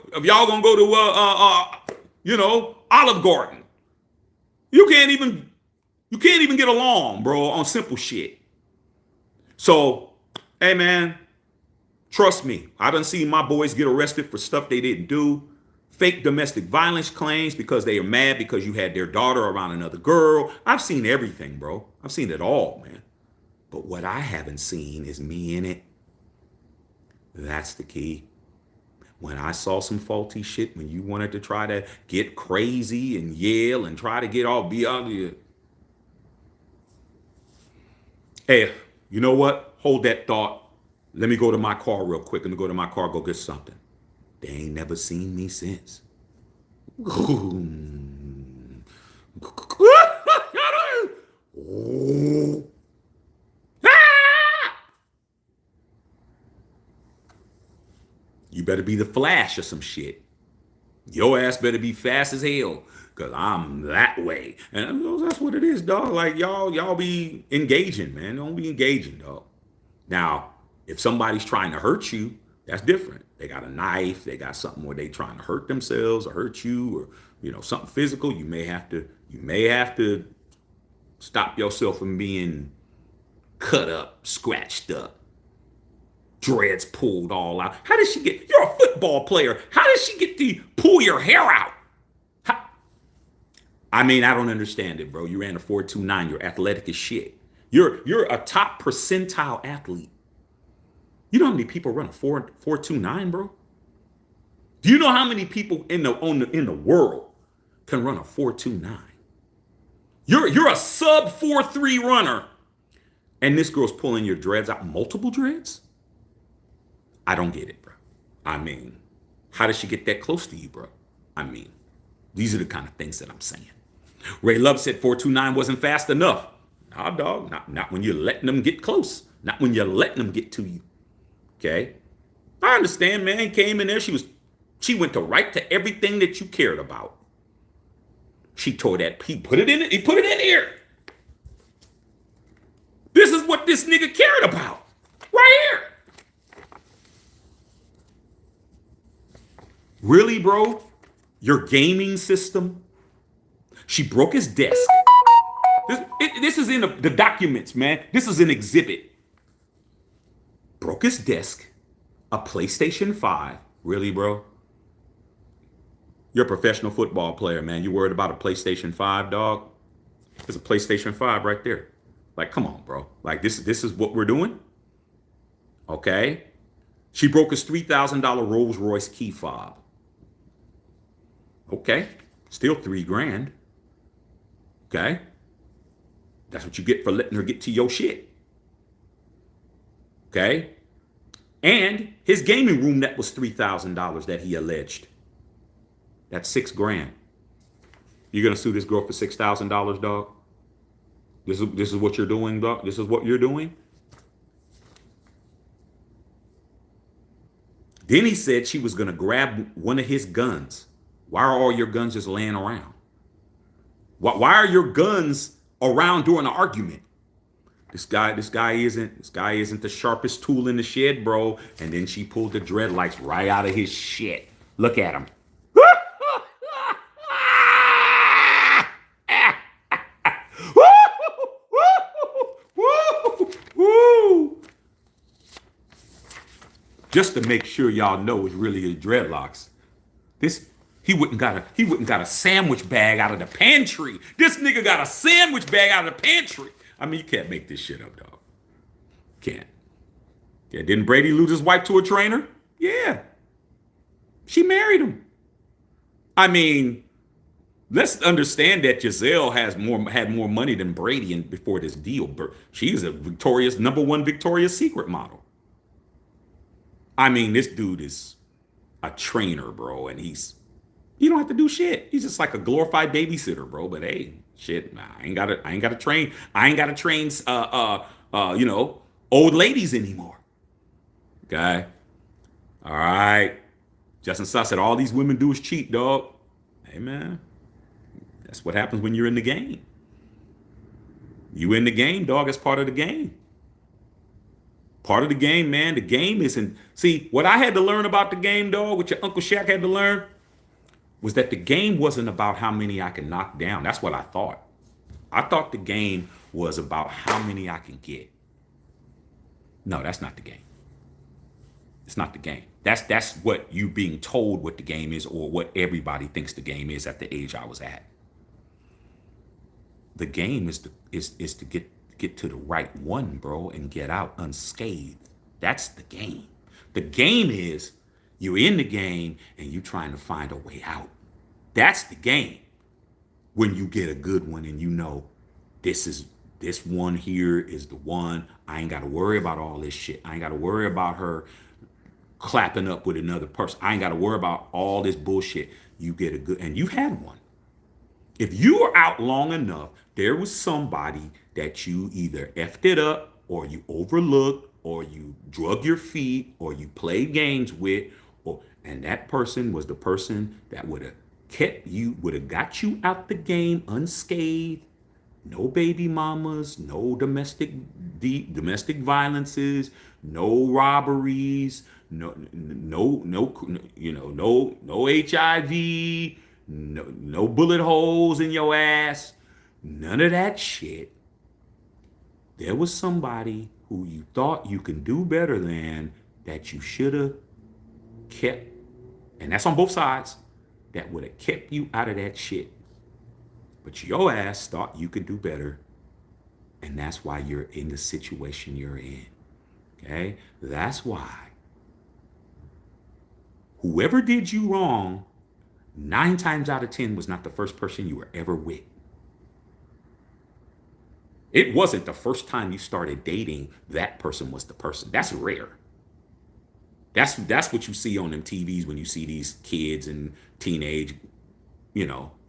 Olive Garden. You can't even get along, bro, on simple shit. So, hey man, trust me, I done seen my boys get arrested for stuff they didn't do. Fake domestic violence claims because they are mad because you had their daughter around another girl. I've seen everything, bro. I've seen it all, man. But what I haven't seen is me in it. That's the key. When I saw some faulty shit, when you wanted to try to get crazy and yell and try to get all beyond you. Hey, you know what? Hold that thought. Let me go to my car real quick. Let me go to my car, go get something. They ain't never seen me since. You better be the Flash or some shit. Your ass better be fast as hell, cause I'm that way. And that's what it is, dog. Like y'all be engaging, man. Don't be engaging, dog. Now, if somebody's trying to hurt you, that's different. They got a knife, they got something where they trying to hurt themselves or hurt you, or something physical. You may have to stop yourself from being cut up, scratched up, dreads pulled all out. How did she get? You're a football player. How did she get to pull your hair out? I don't understand it, bro. You ran a 4.29. You're athletic as shit. You're a top percentile athlete. You know how many people run a 4.29, bro? Do you know how many people in the world can run a 4.29? You're a sub 4.3 runner And this girl's pulling your dreads out, multiple dreads? I don't get it, bro. I mean, how does she get that close to you, bro? I mean, these are the kind of things that I'm saying. Ray Love said 429 wasn't fast enough. Nah, dog, not when you're letting them get close. Not when you're letting them get to you. Okay? I understand, man. Came in there, she went to right to everything that you cared about. She tore that, he put it in here. This is what this nigga cared about. Right here. Really, bro? Your gaming system? She broke his desk. This is in the documents, man. This is an exhibit. Broke his desk. A PlayStation 5. Really, bro? You're a professional football player, man. You worried about a PlayStation 5, dog? There's a PlayStation 5 right there. Like, come on, bro. Like, this is what we're doing? Okay? She broke his $3,000 Rolls Royce key fob. Okay. Still $3,000. Okay? That's what you get for letting her get to your shit. Okay? And his gaming room that was $3,000 that he alleged. That's $6,000. You're gonna sue this girl for $6,000, dog? This is what you're doing, dog? This is what you're doing? Then he said she was gonna grab one of his guns. Why are all your guns just laying around? Why are your guns around during an argument? This guy isn't the sharpest tool in the shed, bro. And then she pulled the dreadlights right out of his shit. Look at him. Just to make sure y'all know it's really his dreadlocks. He wouldn't got a sandwich bag out of the pantry. This nigga got a sandwich bag out of the pantry. I mean, you can't make this shit up, dog. Can't. Yeah, didn't Brady lose his wife to a trainer? Yeah. She married him. I mean, let's understand that Giselle had more money than Brady before this deal. She's a number one Victoria's Secret model. I mean, this dude is a trainer, bro, and you don't have to do shit. He's just like a glorified babysitter, bro. But hey, shit, nah, I ain't gotta train. I ain't gotta train, old ladies anymore. Okay, all right. Justin Suss said all these women do is cheat, dog. Hey, man, that's what happens when you're in the game. You in the game, dog. It's part of the game. Part of the game, man. The game isn't. See, what I had to learn about the game, dog, what your Uncle Shaq had to learn, was that the game wasn't about how many I can knock down. That's what I thought. I thought the game was about how many I can get. No, that's not the game. It's not the game. That's what you being told what the game is, or what everybody thinks the game is at the age I was at. The game is to get to the right one, bro, and get out unscathed. That's the game. The game is you're in the game and you're trying to find a way out. That's the game. When you get a good one and you know this one here is the one. I ain't got to worry about all this shit. I ain't got to worry about her clapping up with another person. I ain't got to worry about all this bullshit. You get a good, and you had one. If you were out long enough, there was somebody that you either effed it up, or you overlooked, or you drug your feet, or you played games with, and that person was the person that would have got you out the game unscathed. No baby mamas, no domestic violences, no robberies, no HIV, no bullet holes in your ass, none of that shit. There was somebody who you thought you could do better than, that you should have kept, and that's on both sides, that would have kept you out of that shit. But your ass thought you could do better, and that's why you're in the situation you're in. Okay? That's why whoever did you wrong, 9 times out of 10 was not the first person you were ever with. It wasn't the first time you started dating that person was the person. That's rare. That's what you see on them TVs when you see these kids and teenage,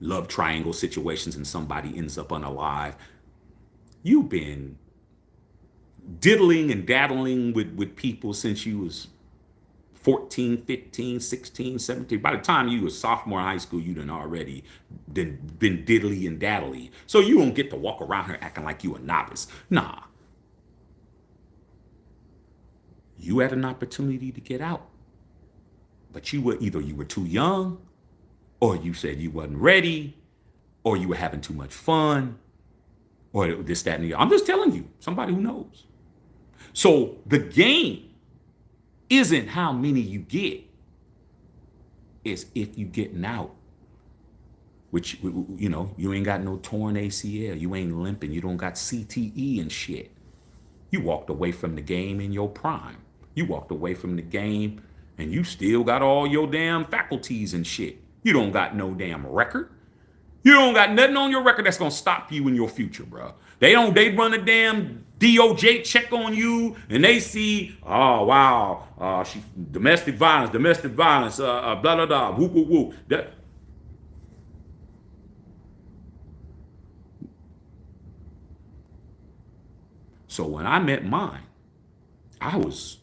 love triangle situations and somebody ends up unalive. You've been diddling and daddling with people since you was 14, 15, 16, 17. By the time you were sophomore in high school, you done already been diddly and daddly. So you don't get to walk around here acting like you a novice. Nah. You had an opportunity to get out. But you were too young, or you said you wasn't ready, or you were having too much fun, or this, that, and the other. I'm just telling you, somebody who knows. So the game isn't how many you get, it's if you getting out. Which, you ain't got no torn ACL, you ain't limping, you don't got CTE and shit. You walked away from the game in your prime. You walked away from the game and you still got all your damn faculties and shit. You don't got no damn record. You don't got nothing on your record that's gonna stop you in your future, bro. They run a damn DOJ check on you and they see, oh wow, she domestic violence, blah blah blah, whoop whoop whoop. So when I met mine, I was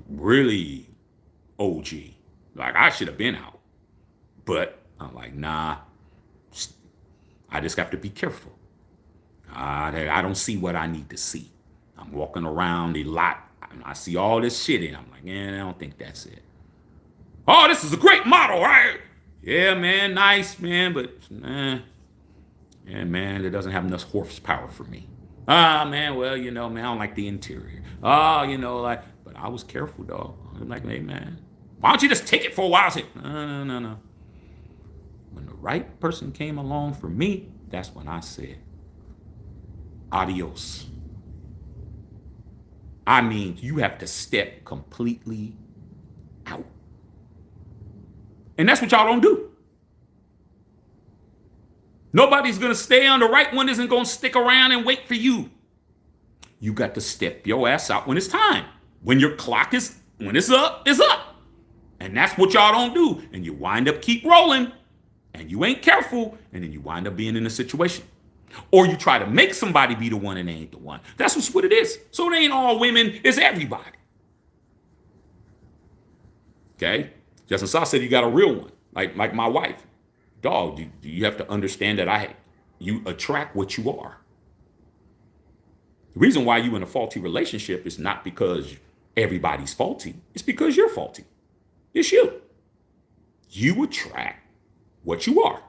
really OG. Like I should have been out. But I'm like, nah, I just have to be careful. I don't see what I need to see. I'm walking around a lot and I see all this shit and I'm like, I don't think that's it. Oh, this is a great model, right? Yeah, man, nice, man, but yeah, man, it doesn't have enough horsepower for me. Man, well, man, I don't like the interior. But I was careful, dog. I'm like, hey, man, why don't you just take it for a while? I said, no. When the right person came along for me, that's when I said, adios. I mean, you have to step completely out. And that's what y'all don't do. Nobody's going to stay on. The right one isn't going to stick around and wait for you. You got to step your ass out when it's time. When your clock is, when it's up, it's up. And that's what y'all don't do. And you wind up keep rolling. And you ain't careful. And then you wind up being in a situation. Or you try to make somebody be the one and they ain't the one. That's what it is. So it ain't all women. It's everybody. Okay? Justin Saw said you got a real one. Like my wife. Dog, you have to understand that you attract what you are. The reason why you in a faulty relationship is not because everybody's faulty. It's because you're faulty. It's you. You attract what you are.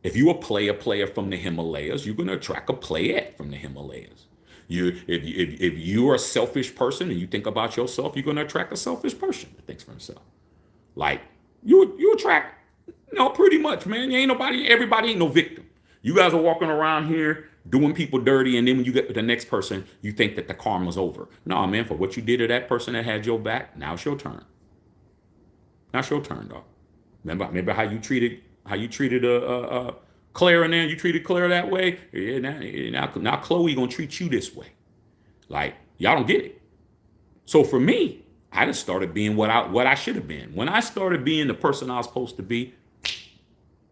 If you a player from the Himalayas, you're going to attract a playette from the Himalayas. If you're a selfish person and you think about yourself, you're going to attract a selfish person that thinks for himself. Like you attract. No, pretty much, man. Everybody ain't no victim. You guys are walking around here doing people dirty, and then when you get to the next person, you think that the karma's over. No, man, for what you did to that person that had your back, now it's your turn. Now it's your turn, dog. Remember how you treated Claire in there? You treated Claire that way? Yeah, now Chloe gonna treat you this way. Like, y'all don't get it. So for me, I just started being what I should have been. When I started being the person I was supposed to be,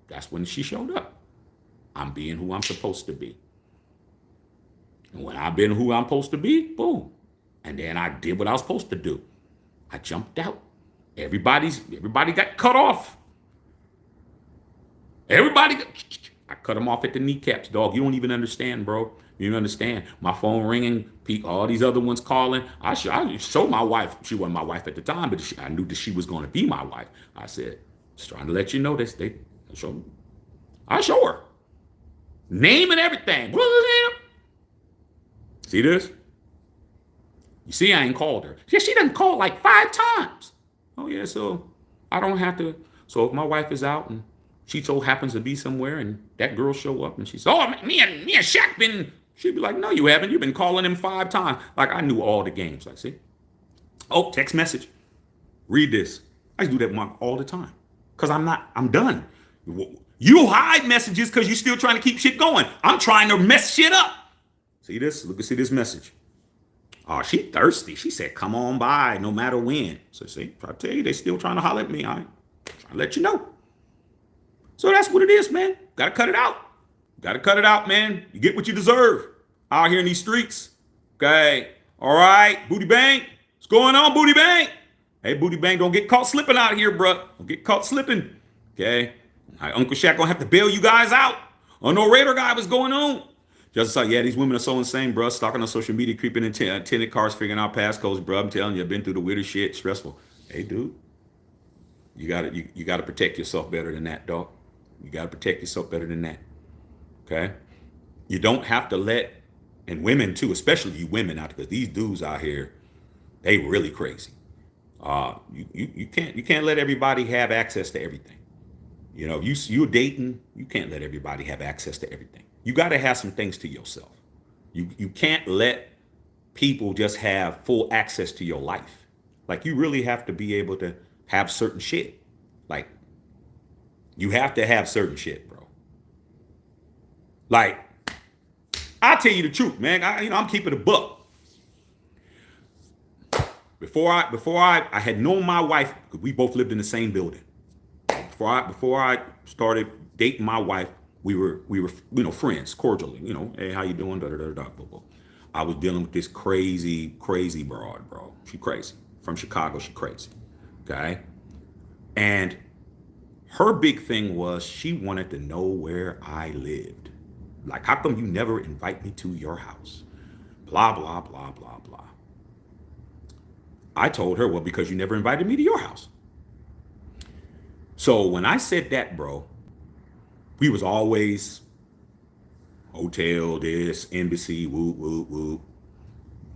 that's when she showed up. I'm being who I'm supposed to be. And when I've been who I'm supposed to be, boom. And then I did what I was supposed to do. I jumped out. Everybody got cut off. I cut them off at the kneecaps, dog. You don't even understand, bro. You don't understand. My phone ringing, all these other ones calling. I showed my wife. She wasn't my wife at the time, but I knew that she was going to be my wife. I said, just trying to let you know this. I show her. Name and everything. See this? You see, I ain't called her. Yeah, she done called like 5 times. Oh, yeah, so I don't have to. So if my wife is out and she so happens to be somewhere and that girl show up and she says, oh, me and Shaq been, she'd be like, no, you haven't. You've been calling him 5 times. Like, I knew all the games. Like, see? Oh, text message. Read this. I do that all the time. Because I'm done. You hide messages because you're still trying to keep shit going. I'm trying to mess shit up. See this? Look, see this message. Oh, she thirsty. She said, come on by, no matter when. So see, I tell you, they still trying to holler at me. I'm trying to let you know. So that's what it is, man. Gotta cut it out. Gotta cut it out, man. You get what you deserve out here in these streets. Okay. All right. Booty Bang. What's going on, Booty Bang? Hey, Booty Bang, don't get caught slipping out here, bro. Don't get caught slipping. Okay. Uncle Shaq gonna have to bail you guys out. Oh, no radar guy, what's going on? Just like, yeah, these women are so insane, bro. Stalking on social media, creeping in tenant cars, figuring out passcodes, bro. I'm telling you, I've been through the weirdest shit. Stressful. Hey, dude, you gotta protect yourself better than that, dog. You gotta protect yourself better than that. Okay. You don't have to let, and women too, especially you women out there, because these dudes out here, they really crazy. You can't let everybody have access to everything. You know, you're dating, you can't let everybody have access to everything. You got to have some things to yourself. You can't let people just have full access to your life. Like, you really have to be able to have certain shit. Like, you have to have certain shit, bro. Like, I tell you the truth, man. I'm keeping a buck. Before I had known my wife, because we both lived in the same building. Before I started dating my wife, we were friends cordially. Hey, how you doing? Da, da, da, da, blah, blah. I was dealing with this crazy broad, bro. She crazy. From Chicago, she crazy. Okay? And her big thing was she wanted to know where I lived. Like, how come you never invite me to your house? Blah, blah, blah, blah, blah. I told her, well, because you never invited me to your house. So when I said that, bro, we was always hotel, this, embassy, whoop, whoop, whoop.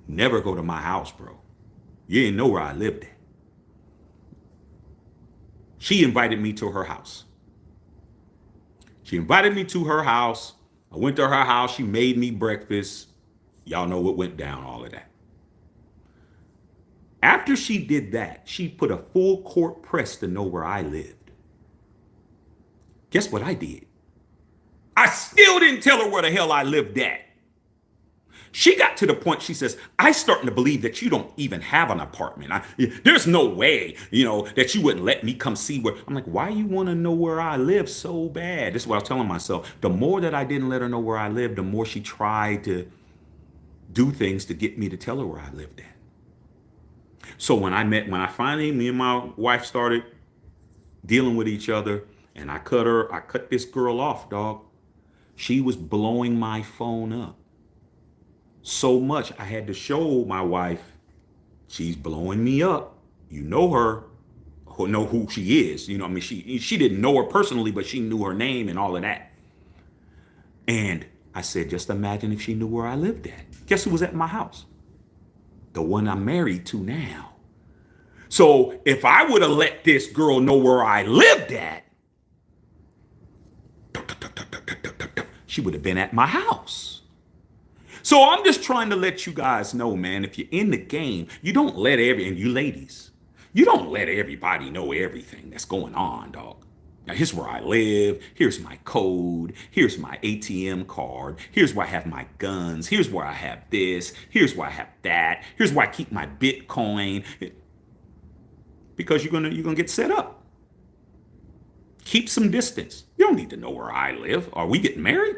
Never go to my house, bro. You didn't know where I lived at. She invited me to her house. She invited me to her house. I went to her house. She made me breakfast. Y'all know what went down, all of that. After she did that, she put a full court press to know where I lived. Guess what I did? I still didn't tell her where the hell I lived at. She got to the point, she says, I'm starting to believe that you don't even have an apartment. There's no way, that you wouldn't let me come see where. I'm like, why you want to know where I live so bad? This is what I was telling myself. The more that I didn't let her know where I lived, the more she tried to do things to get me to tell her where I lived at. So when I finally, me and my wife started dealing with each other, and I cut this girl off, dog. She was blowing my phone up so much I had to show my wife, she's blowing me up. You know her, know who she is. She didn't know her personally, but she knew her name and all of that. And I said, just imagine if she knew where I lived at. Guess who was at my house? The one I'm married to now. So if I would have let this girl know where I lived at, she would have been at my house. So I'm just trying to let you guys know, man, if you're in the game, you don't let and you ladies, you don't let everybody know everything that's going on, dog. Now, here's where I live. Here's my code. Here's my ATM card. Here's where I have my guns. Here's where I have this. Here's where I have that. Here's where I keep my Bitcoin. Because you're gonna get set up. Keep some distance. You don't need to know where I live. Are we getting married?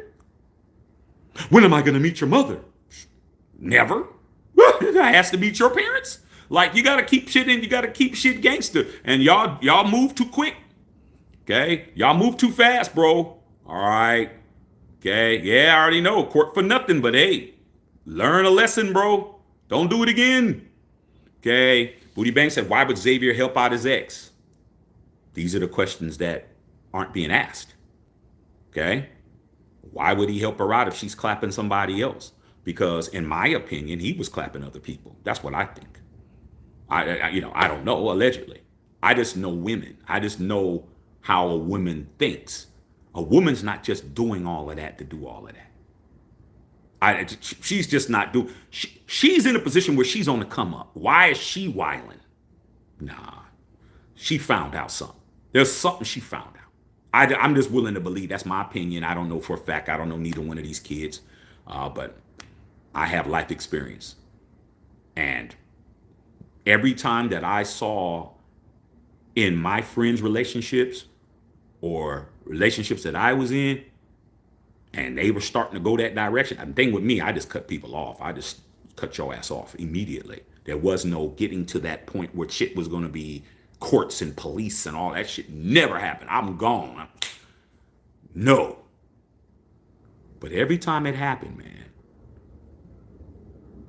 When am I going to meet your mother? Never. I asked to meet your parents. Like, you got to keep shit in. You got to keep shit gangster. And y'all move too quick. Okay? Y'all move too fast, bro. All right. Okay? Yeah, I already know. Court for nothing. But hey, learn a lesson, bro. Don't do it again. Okay? Booty Bang said, why would Xavier help out his ex? These are the questions that aren't being asked. Okay? Why would he help her out if she's clapping somebody else? Because in my opinion, he was clapping other people. That's what I think. I don't know, allegedly. I just know women. I just know how a woman thinks. A woman's not just doing all of that to do all of that. She's just not doing. She's in a position where she's on the come up. Why is she whiling? Nah, she found out something. There's something she found out. I'm just willing to believe. That's my opinion. I don't know for a fact. I don't know neither one of these kids. But I have life experience. And every time that I saw in my friends' relationships or relationships that I was in, and they were starting to go that direction, the thing with me, I just cut people off. I just cut your ass off immediately. There was no getting to that point where shit was going to be courts and police and all that shit. Never happened. I'm gone. No. But every time it happened, man,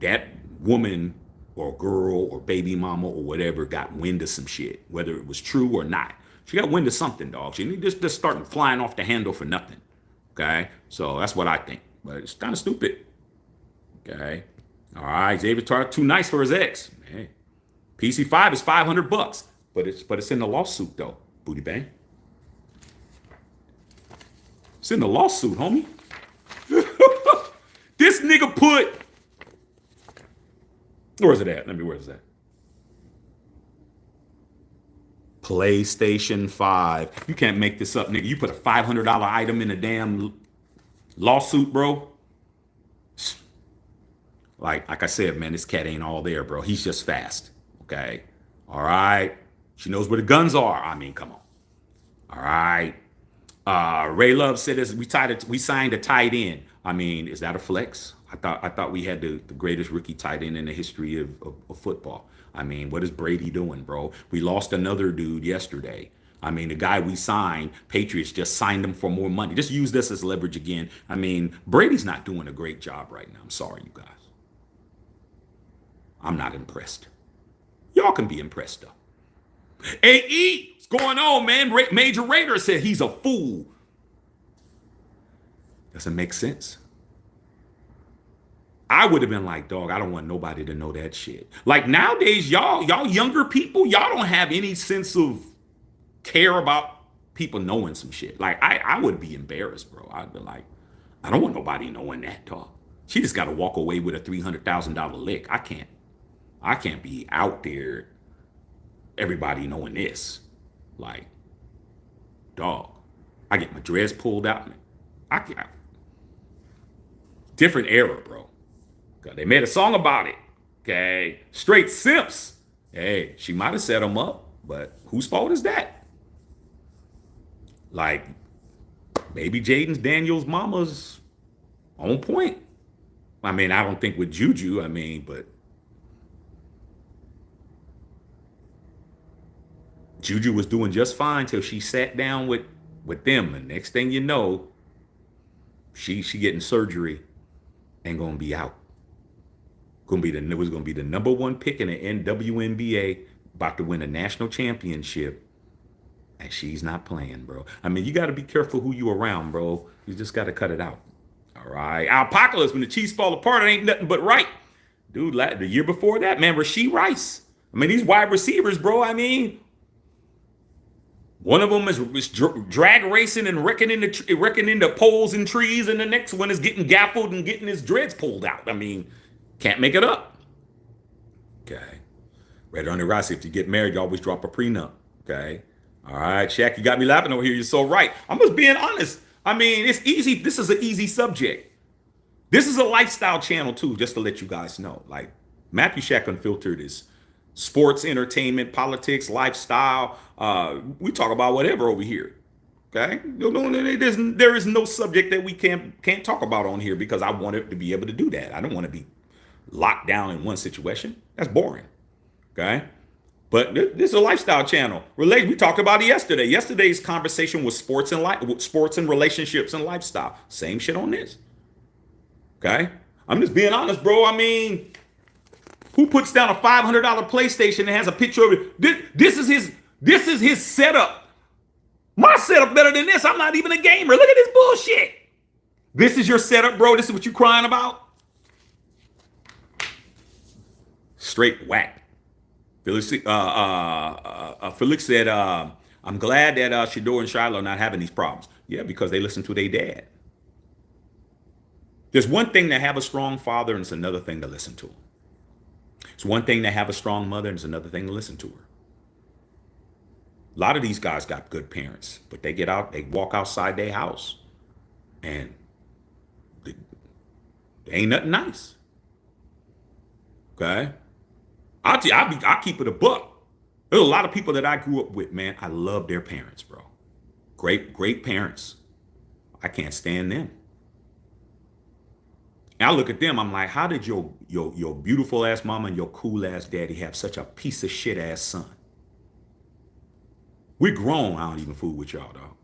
that woman or girl or baby mama or whatever got wind of some shit, whether it was true or not. She got wind of something, dog. She just starting flying off the handle for nothing. Okay? So that's what I think. But it's kind of stupid. Okay? All right, Xavier Worthy, too nice for his ex. Hey, PC5 is $500, but it's in the lawsuit though, Booty Bang. It's in the lawsuit, homie. This nigga put. Where's it at? Where is that? PlayStation 5. You can't make this up, nigga. You put a $500 item in a damn lawsuit, bro. Like I said, man, this cat ain't all there, bro. He's just fast. Okay. All right. She knows where the guns are. I mean, come on. All right. Ray Love said this. We signed a tight end. I mean, is that a flex? I thought we had the greatest rookie tight end in the history of football. I mean, what is Brady doing, bro? We lost another dude yesterday. I mean, the guy we signed, Patriots just signed him for more money. Just use this as leverage again. I mean, Brady's not doing a great job right now. I'm sorry, you guys. I'm not impressed. Y'all can be impressed, though. AE, what's going on, man? Major Raider said he's a fool. Doesn't make sense. I would have been like, dog, I don't want nobody to know that shit. Like nowadays, y'all younger people, y'all don't have any sense of care about people knowing some shit. Like I would be embarrassed, bro. I'd be like, I don't want nobody knowing that, dog. She just got to walk away with a $300,000 lick. I can't be out there, everybody knowing this. Like, dog, I get my dreads pulled out. Different era, bro. They made a song about it. Okay. Straight simps. Hey, she might have set them up, but whose fault is that? Like, maybe Jaden Daniels' mama's on point. I mean, I don't think with Juju, but Juju was doing just fine till she sat down with them. And next thing you know, she getting surgery and gonna be out. It was gonna be the number one pick in the WNBA, about to win a national championship, and she's not playing, bro. I mean, you got to be careful who you around, bro. You just got to cut it out. All right, Apocalypse. When the Chiefs fall apart, it ain't nothing but right, dude. The year before that, man, Rasheed Rice. I mean, these wide receivers, bro. I mean, one of them is drag racing and wrecking into poles and trees, and the next one is getting gaffled and getting his dreads pulled out. I mean, can't make it up. Okay. Right on the right. If you get married, you always drop a prenup. Okay. All right, Shaq, you got me laughing over here. You're so right. I'm just being honest. I mean, it's easy. This is an easy subject. This is a lifestyle channel too, just to let you guys know. Like Matthew Shaq Unfiltered is sports, entertainment, politics, lifestyle. We talk about whatever over here. Okay, there is no subject that we can't talk about on here because I wanted to be able to do that. I don't want to be locked down in one situation. That's boring. Okay, but this is a lifestyle channel. We talked about it yesterday. Yesterday's conversation was sports and relationships and lifestyle. Same shit on this. Okay, I'm just being honest, bro. I mean, who puts down a $500 PlayStation and has a picture of it? This is his setup. My setup better than this. I'm not even a gamer. Look at this bullshit. This is your setup, bro. This is what you crying about? Straight whack. Felix said, I'm glad that Shador and Shiloh are not having these problems. Yeah, because they listen to their dad. There's one thing to have a strong father, and it's another thing to listen to him. It's one thing to have a strong mother, and it's another thing to listen to her. A lot of these guys got good parents, but they get out, they walk outside their house, and they ain't nothing nice. Okay. I'll keep it a buck. There's a lot of people that I grew up with, man. I love their parents, bro. Great parents. I can't stand them. And I look at them, I'm like, how did your beautiful ass mama and your cool ass daddy have such a piece of shit ass son? We're grown. I don't even fool with y'all, dog.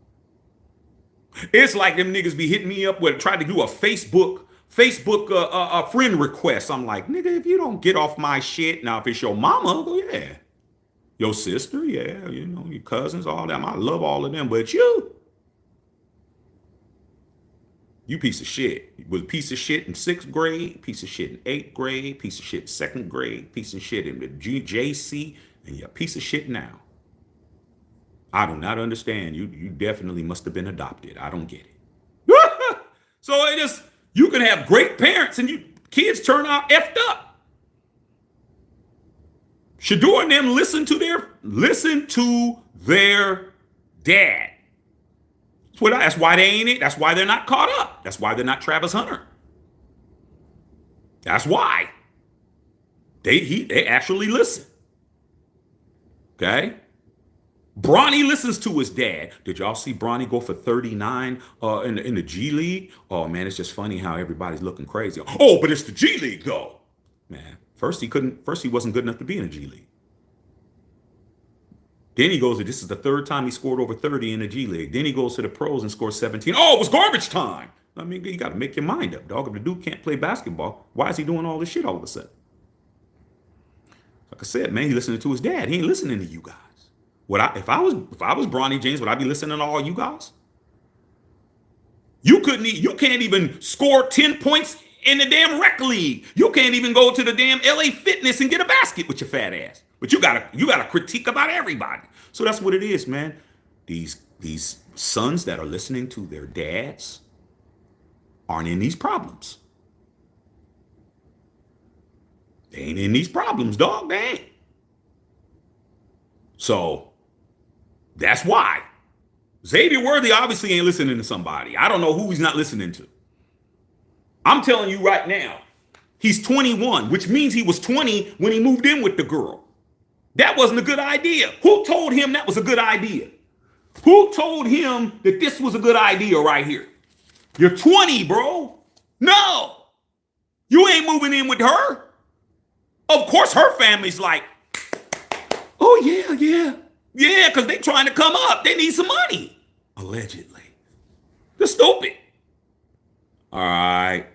It's like them niggas be hitting me up with trying to do a Facebook friend request. I'm like, nigga, if you don't get off my shit, now if it's your mama, go yeah. Your sister, yeah, you know, your cousins, all them. I love all of them, but you piece of shit. You was a piece of shit in 6th grade, piece of shit in 8th grade, piece of shit in 2nd grade, piece of shit in the JC, and you're a piece of shit now. I do not understand. You definitely must have been adopted. I don't get it. So it just, you can have great parents and you kids turn out effed up. Shador and them listen to their dad. That's why they ain't it. That's why they're not caught up. That's why they're not Travis Hunter. That's why. They actually listen. Okay? Bronny listens to his dad. Did y'all see Bronny go for 39 in the G League? Oh man, it's just funny how everybody's looking crazy. Oh, but it's the G League though. Man, first he wasn't good enough to be in the G League. Then he goes, this is the 3rd time he scored over 30 in the G League. Then he goes to the pros and scores 17. Oh, it was garbage time. I mean, you got to make your mind up, dog. If the dude can't play basketball, why is he doing all this shit all of a sudden? Like I said, man, he listening to his dad. He ain't listening to you guys. If I was Bronny James, would I be listening to all you guys? You can't even score 10 points in the damn rec league. You can't even go to the damn LA Fitness and get a basket with your fat ass. But you gotta critique about everybody. So that's what it is, man. These sons that are listening to their dads aren't in these problems. They ain't in these problems, dog. They ain't. So that's why. Xavier Worthy obviously ain't listening to somebody. I don't know who he's not listening to. I'm telling you right now, he's 21, which means he was 20 when he moved in with the girl. That wasn't a good idea. Who told him that was a good idea? Who told him that this was a good idea right here? You're 20, bro. No. You ain't moving in with her. Of course, her family's like, oh, yeah. Yeah, because they trying to come up. They need some money. Allegedly. They're stupid. All right.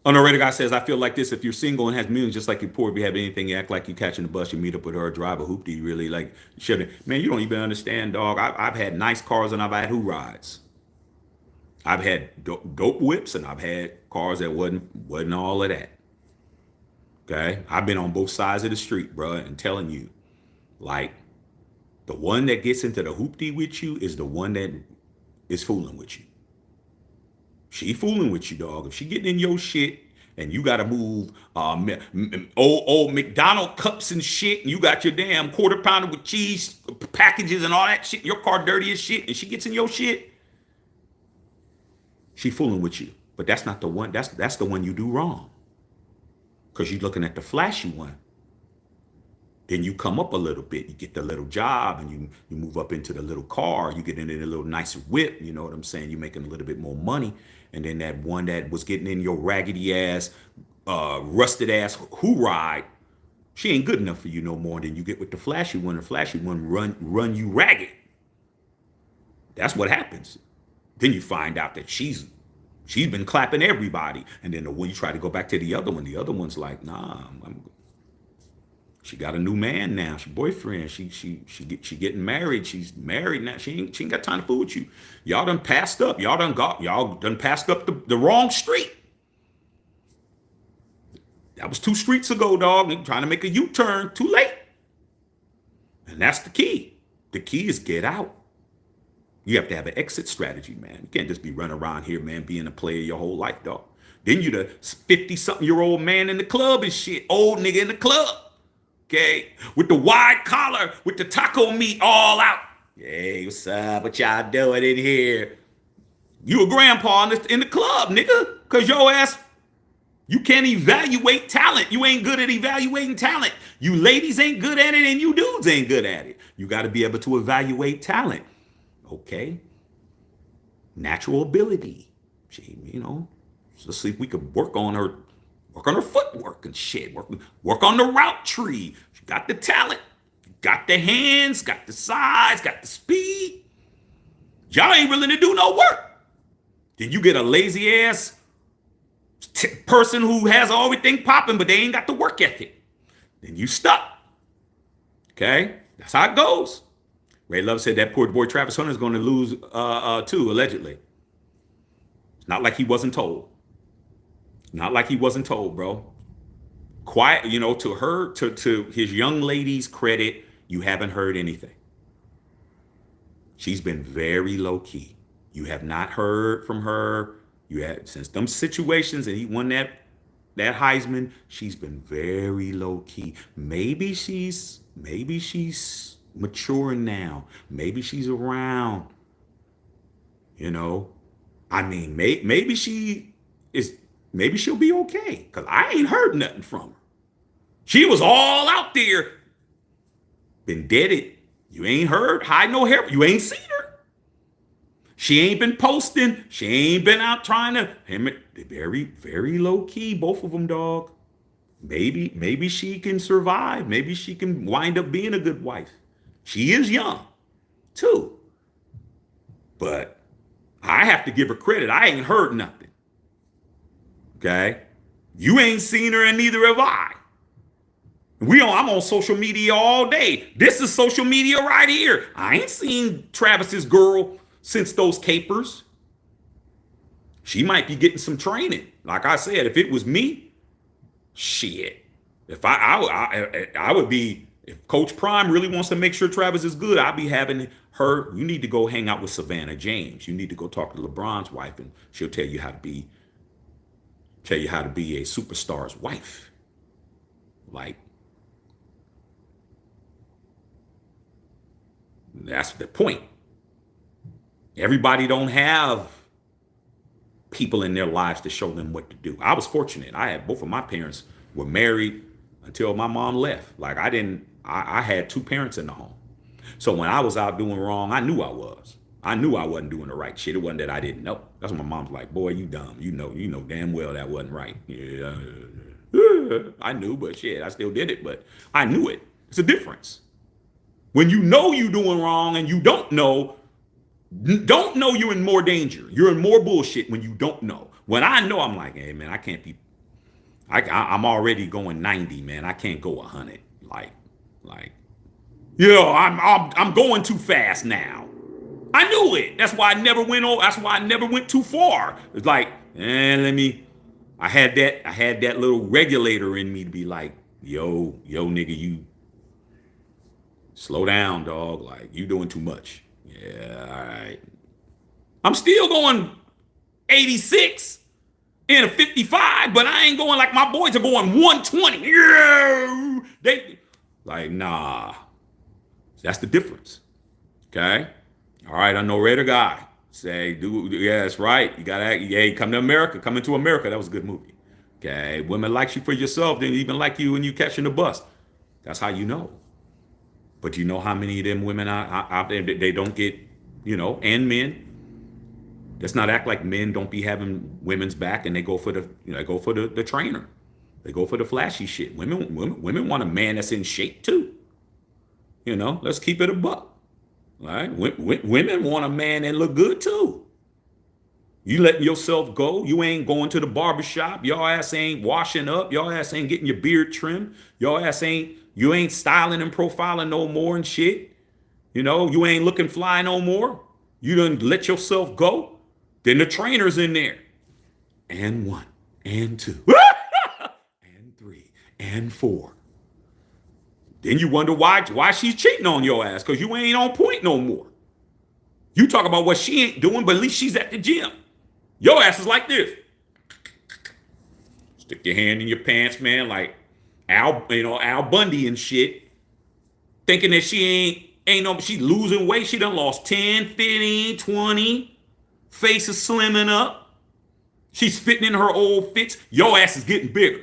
Underrated guy says, I feel like this. If you're single and has millions, just like you're poor, if you have anything, you act like you're catching the bus, you meet up with her, drive a hoopty, really like, shouldn't. Man, you don't even understand, dog. I've had nice cars and I've had who rides. I've had dope whips and I've had cars that wasn't all of that. Okay? I've been on both sides of the street, bro, and telling you, like, the one that gets into the hoopty with you is the one that is fooling with you. She fooling with you, dog. If she getting in your shit and you got to move old McDonald cups and shit, and you got your damn quarter pounder with cheese packages and all that shit, your car dirty as shit, and she gets in your shit, she fooling with you. But that's not the one. That's the one you do wrong. Because you're looking at the flashy one. Then you come up a little bit, you get the little job, and you move up into the little car, you get into a little nicer whip, you know what I'm saying? You're making a little bit more money. And then that one that was getting in your raggedy ass, rusted ass who ride, she ain't good enough for you no more. Than you get with the flashy one. The flashy one run you ragged. That's what happens. Then you find out that she's been clapping everybody. And then when you try to go back to the other one's like, nah, she got a new man now. She boyfriend. She getting married. She's married now. She ain't got time to fool with you. Y'all done passed up. Y'all done passed up the wrong street. That was 2 streets ago, dog. They're trying to make a U-turn. Too late. And that's the key. The key is get out. You have to have an exit strategy, man. You can't just be running around here, man, being a player your whole life, dog. Then you the 50-something-year-old man in the club and shit. Old nigga in the club. Okay, with the wide collar, with the taco meat all out. Hey, what's up? What y'all doing in here? You a grandpa in the club, nigga, because your ass You can't evaluate talent. You ain't good at evaluating talent. You ladies ain't good at it, and you dudes ain't good at it. You got to be able to evaluate talent. Okay? Natural ability. She, let's see if we could work on her footwork and shit. Work on the route tree. She got the talent, got the hands, got the size, got the speed. Y'all ain't willing to do no work. Then you get a lazy ass person who has everything popping, but they ain't got the work ethic. Then you stuck. Okay? That's how it goes. Ray Love said that poor boy Travis Hunter is going to lose too, allegedly. It's not like he wasn't told. Not like he wasn't told, bro. Quiet, to his young lady's credit, you haven't heard anything. She's been very low key. You have not heard from her. You had since them situations, and he won that Heisman. She's been very low key. Maybe she's maturing now. Maybe she's around. I mean, maybe she is. Maybe she'll be okay. Cause I ain't heard nothing from her. She was all out there. Been deaded. You ain't heard. Hide no hair. You ain't seen her. She ain't been posting. She ain't been out trying to. Very, very low key. Both of them, dog. Maybe she can survive. Maybe she can wind up being a good wife. She is young, too. But I have to give her credit. I ain't heard nothing. Okay? You ain't seen her, and neither have I. I'm on social media all day. This is social media right here. I ain't seen Travis's girl since those capers. She might be getting some training. Like I said, if it was me, shit. If I would be, if Coach Prime really wants to make sure Travis is good, I'd be having her, you need to go hang out with Savannah James. You need to go talk to LeBron's wife, and she'll tell you how to be a superstar's wife. Like, that's the point. Everybody don't have people in their lives to show them what to do. I was fortunate. I had both of my parents were married until my mom left. Like I had two parents in the home. So when I was out doing wrong, I knew I was. I knew I wasn't doing the right shit. It wasn't that I didn't know. That's when my mom's like, boy, you dumb. You know damn well that wasn't right. Yeah, I knew, but shit, I still did it. But I knew it. It's a difference. When you know you're doing wrong and you don't know you're in more danger. You're in more bullshit when you don't know. When I know, I'm like, hey, man, I can't be, I'm already going 90, man. I can't go 100. I'm going too fast now. I knew it. That's why I never went over. That's why I never went too far. It's like, I had that little regulator in me to be like, yo, nigga, you slow down, dog. Like, you doing too much. Yeah, all right. I'm still going 86 in a 55, but I ain't going like my boys are going 120. Yeah, they like, nah. That's the difference. Okay. All right, I know Raider guy. Say, yeah, that's right. You gotta, come to America. Come into America. That was a good movie. Okay, women like you for yourself, they even like you when you catching the bus. That's how you know. But you know how many of them women out there, they don't get, and men. Let's not act like men don't be having women's back, and they go for the trainer. They go for the flashy shit. Women want a man that's in shape too. Let's keep it a buck. Right? Women want a man that look good too. You letting yourself go. You ain't going to the barbershop. Your ass ain't washing up. Your ass ain't getting your beard trimmed. You ain't styling and profiling no more and shit. You ain't looking fly no more. You done let yourself go. Then the trainer's in there. And 1, and 2, and 3, and 4. Then you wonder why she's cheating on your ass, because you ain't on point no more. You talk about what she ain't doing, but at least she's at the gym. Your ass is like this. Stick your hand in your pants, man, like Al Bundy and shit. Thinking that she she losing weight. She done lost 10, 15, 20. Face is slimming up. She's fitting in her old fits. Your ass is getting bigger.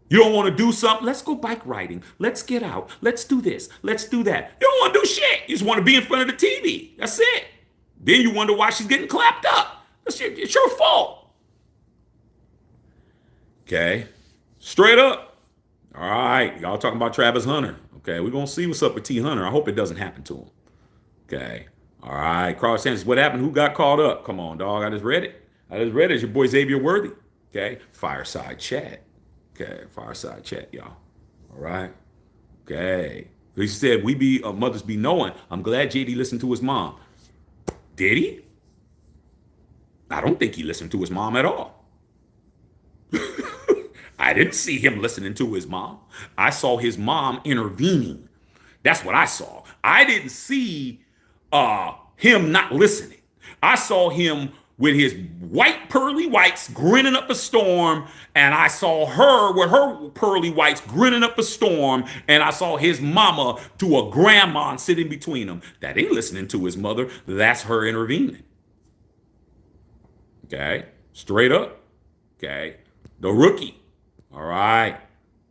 You don't want to do something? Let's go bike riding. Let's get out. Let's do this. Let's do that. You don't want to do shit. You just want to be in front of the TV. That's it. Then you wonder why she's getting clapped up. It's your fault. Okay. Straight up. All right. Y'all talking about Travis Hunter. Okay. We're going to see what's up with T. Hunter. I hope it doesn't happen to him. Okay. All right. Carl Sanders, what happened? Who got caught up? Come on, dog. I just read it. It's your boy Xavier Worthy. Okay. Fireside chat. Okay. Fireside chat, y'all. All right. Okay. He said, we be mothers be knowing. I'm glad JD listened to his mom. Did he? I don't think he listened to his mom at all. I didn't see him listening to his mom. I saw his mom intervening. That's what I saw. I didn't see him not listening. I saw him with his white pearly whites grinning up a storm, and I saw her with her pearly whites grinning up a storm, and I saw his mama to a grandma sitting between them. That ain't listening to his mother. That's her intervening. Okay, straight up. Okay, the rookie. All right.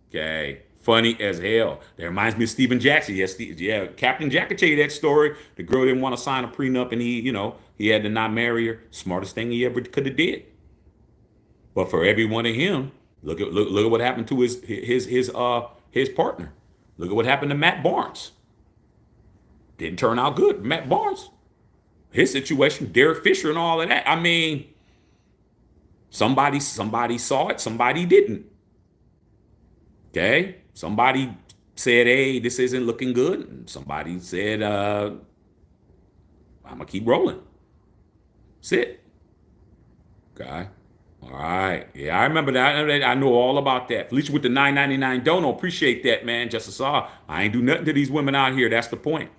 Okay, funny as hell. That reminds me of Steven Jackson. Yes, yeah, Captain Jack could tell you that story. The girl didn't want to sign a prenup, and he had to not marry her. Smartest thing he ever could have did. But for every one of him, look at what happened to his partner. Look at what happened to Matt Barnes. Didn't turn out good. Matt Barnes, his situation, Derek Fisher, and all of that. I mean, somebody saw it, somebody didn't. Okay, somebody said, "Hey, this isn't looking good," and somebody said, "I'm gonna keep rolling." Sit. Okay. All right. Yeah, I remember that. I know all about that. Felicia with the $9.99 dono. Appreciate that, man. Just a saw. I ain't do nothing to these women out here. That's the point.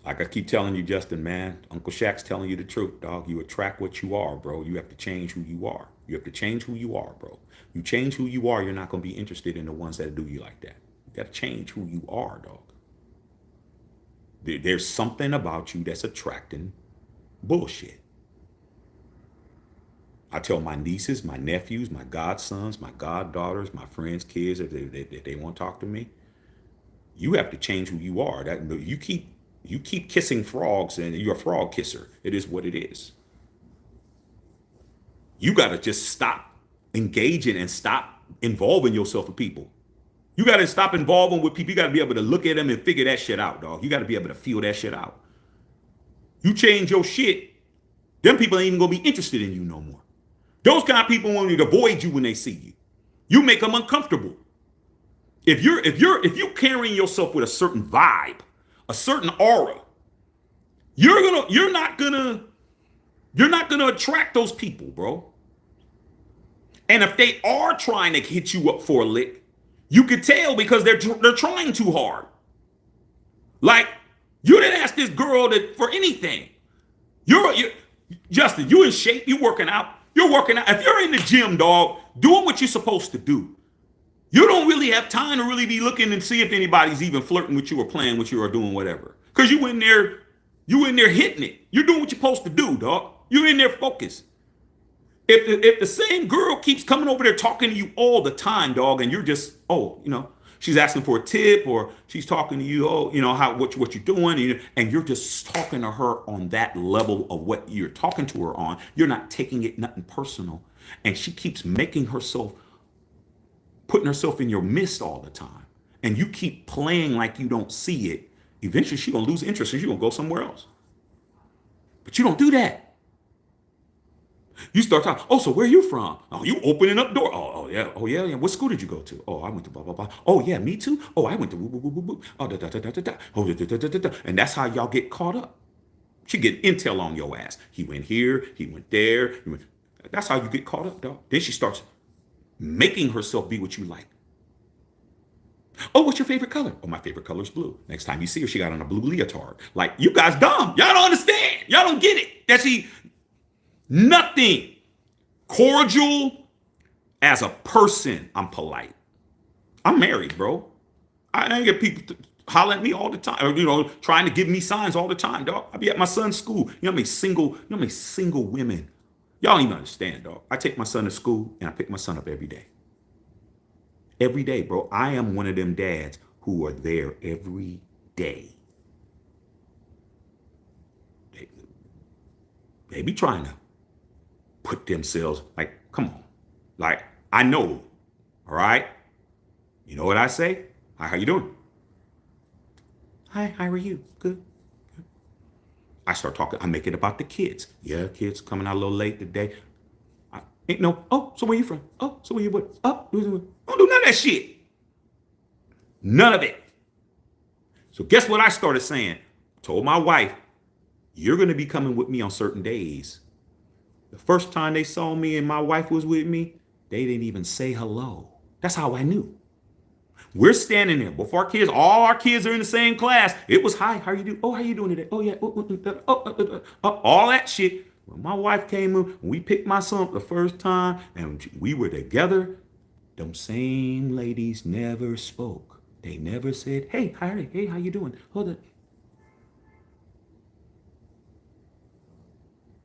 Like I keep telling you, Justin, man, Uncle Shaq's telling you the truth, dog. You attract what you are, bro. You have to change who you are. You have to change who you are, bro. You change who you are, you're not going to be interested in the ones that do you like that. You got to change who you are, dog. There's something about you that's attracting bullshit. I tell my nieces, my nephews, my godsons, my goddaughters, my friends' kids, if they want to talk to me, you have to change who you are. That you keep kissing frogs and you're a frog kisser. It is what it is. You got to just stop engaging and stop involving yourself with people. You got to stop involving with people. You got to be able to look at them and figure that shit out, dog. You got to be able to feel that shit out. You change your shit, them people ain't even going to be interested in you no more. Those kind of people want to avoid you when they see you. You make them uncomfortable. If you're carrying yourself with a certain vibe, a certain aura, you're not gonna attract those people, bro. And if they are trying to hit you up for a lick, you could tell because they're trying too hard. Like, you didn't ask this girl for anything. You're Justin, you in shape, you working out. You're working out. If you're in the gym, dog, doing what you're supposed to do, you don't really have time to really be looking and see if anybody's even flirting with you or playing with you or doing whatever. Because you in there hitting it. You're doing what you're supposed to do, dog. You're in there focused. If the same girl keeps coming over there talking to you all the time, dog, and you're just, she's asking for a tip or she's talking to you, what you're doing, and you're just talking to her on that level of what you're talking to her on. You're not taking it nothing personal. And she keeps putting herself in your midst all the time. And you keep playing like you don't see it. Eventually she's going to lose interest and she's going to go somewhere else. But you don't do that. You start talking, oh, so where are you from? Oh, you opening up door. Oh, yeah. Oh, yeah. What school did you go to? Oh, I went to blah, blah, blah. Oh, yeah, me too. Oh, I went to woo, woo, woo, woo, woo. Oh, da, da, da, da, da, da. Oh, da, da, da, da, da. And that's how y'all get caught up. She get intel on your ass. He went here. He went there. That's how you get caught up, dog. Then she starts making herself be what you like. Oh, what's your favorite color? Oh, my favorite color is blue. Next time you see her, she got on a blue leotard. Like, you guys dumb. Y'all don't understand. Y'all don't get it. That she... Nothing. Cordial. As a person, I'm polite. I'm married, bro. I ain't get people. hollering at me all the time, or, trying to give me signs all the time, dog. I be at my son's school. You know how many single women? Y'all don't even understand, dog. I take my son to school and I pick my son up every day. Every day, bro. I am one of them dads who are there every day. They be trying to put themselves, like, come on. Like, I know, all right? You know what I say? Hi, how you doing? Hi, how are you? Good. I start talking. I make it about the kids. Yeah, kids coming out a little late today. Ain't no, oh, so where you from? Oh, so where you with? Oh, don't do none of that shit. None of it. So guess what I started saying? Told my wife, you're going to be coming with me on certain days. The first time they saw me and my wife was with me, they didn't even say hello. That's how I knew. We're standing there before our kids. All our kids are in the same class. It was, hi, how you doing? Oh, how you doing today? Oh, yeah. All that shit. When my wife came in, when we picked my son up the first time and we were together, them same ladies never spoke. They never said, hey, hey, how you doing? Hold on.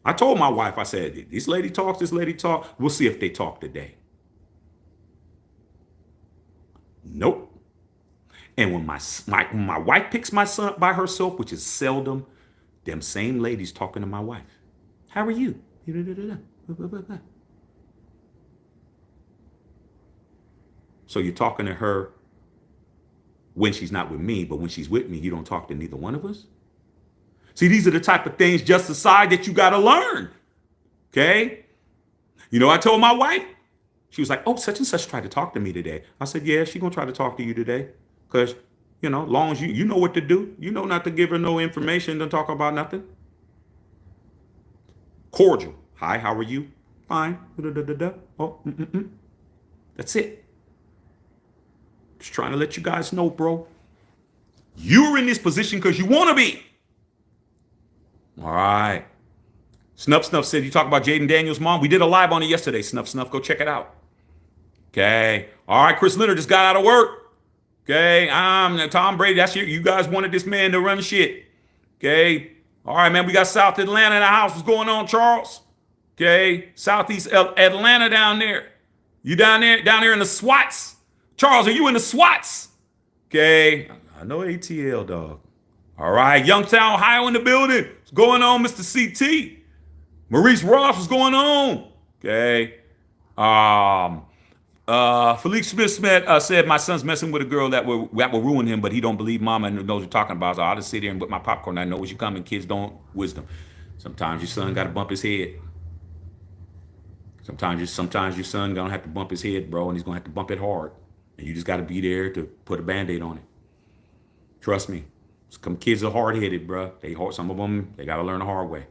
I told my wife, I said, this lady talk. We'll see if they talk today. Nope. And when my wife picks my son up by herself, which is seldom, them same ladies talking to my wife. How are you? So you're talking to her when she's not with me, but when she's with me, you don't talk to neither one of us? See, these are the type of things just aside that you got to learn. Okay? I told my wife, she was like, oh, such and such tried to talk to me today. I said, yeah, she's going to try to talk to you today. Because, long as you know what to do, you know not to give her no information, don't talk about nothing. Cordial. Hi, how are you? Fine. Oh, That's it. Just trying to let you guys know, bro. You're in this position because you want to be. All right. Snuff said, you talk about Jaden Daniels' mom. We did a live on it yesterday. Snuff, go check it out. Okay. All right, Chris Leonard just got out of work. Okay. I'm Tom Brady. That's you guys wanted this man to run shit. Okay. All right, man. We got South Atlanta in the house. What's going on, Charles? Okay. Southeast Atlanta down there. You down there in the SWATs? Charles, are you in the SWATs? Okay. I know ATL, dog. All right. Youngstown, Ohio in the building. What's going on, Mr. CT? Maurice Ross, what's going on? Okay. Felix Smith said my son's messing with a girl that will ruin him, but he don't believe mama and knows what you're talking about. So I'll just sit here and with my popcorn. I know what you coming. Kids don't wisdom. Sometimes your son got to bump his head. Sometimes your son gonna have to bump his head, bro, and he's gonna have to bump it hard. And you just got to be there to put a Band-Aid on it. Trust me. Some kids are hard-headed, bro. Some of them, they got to learn the hard way.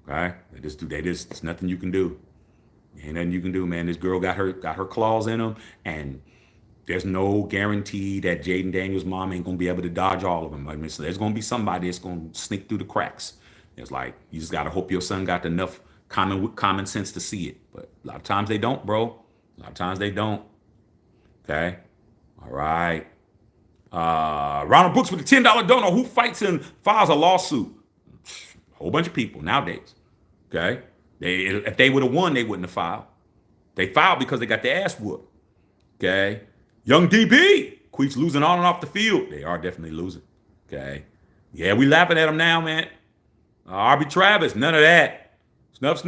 Okay? There's nothing you can do. Ain't nothing you can do, man. This girl got her claws in them, and there's no guarantee that Jaden Daniels' mom ain't gonna be able to dodge all of them. I mean, so there's gonna be somebody that's gonna sneak through the cracks. It's like you just gotta hope your son got enough common sense to see it. But a lot of times they don't, bro. A lot of times they don't. Okay. All right. Ronald Brooks with the $10 donor. Who fights and files a lawsuit? A whole bunch of people nowadays. Okay. If they would have won, they wouldn't have filed. They filed because they got their ass whooped. Okay. Young DB. Queef's losing on and off the field. They are definitely losing. Okay. Yeah, we laughing at them now, man. RB Travis, none of that. Snuff.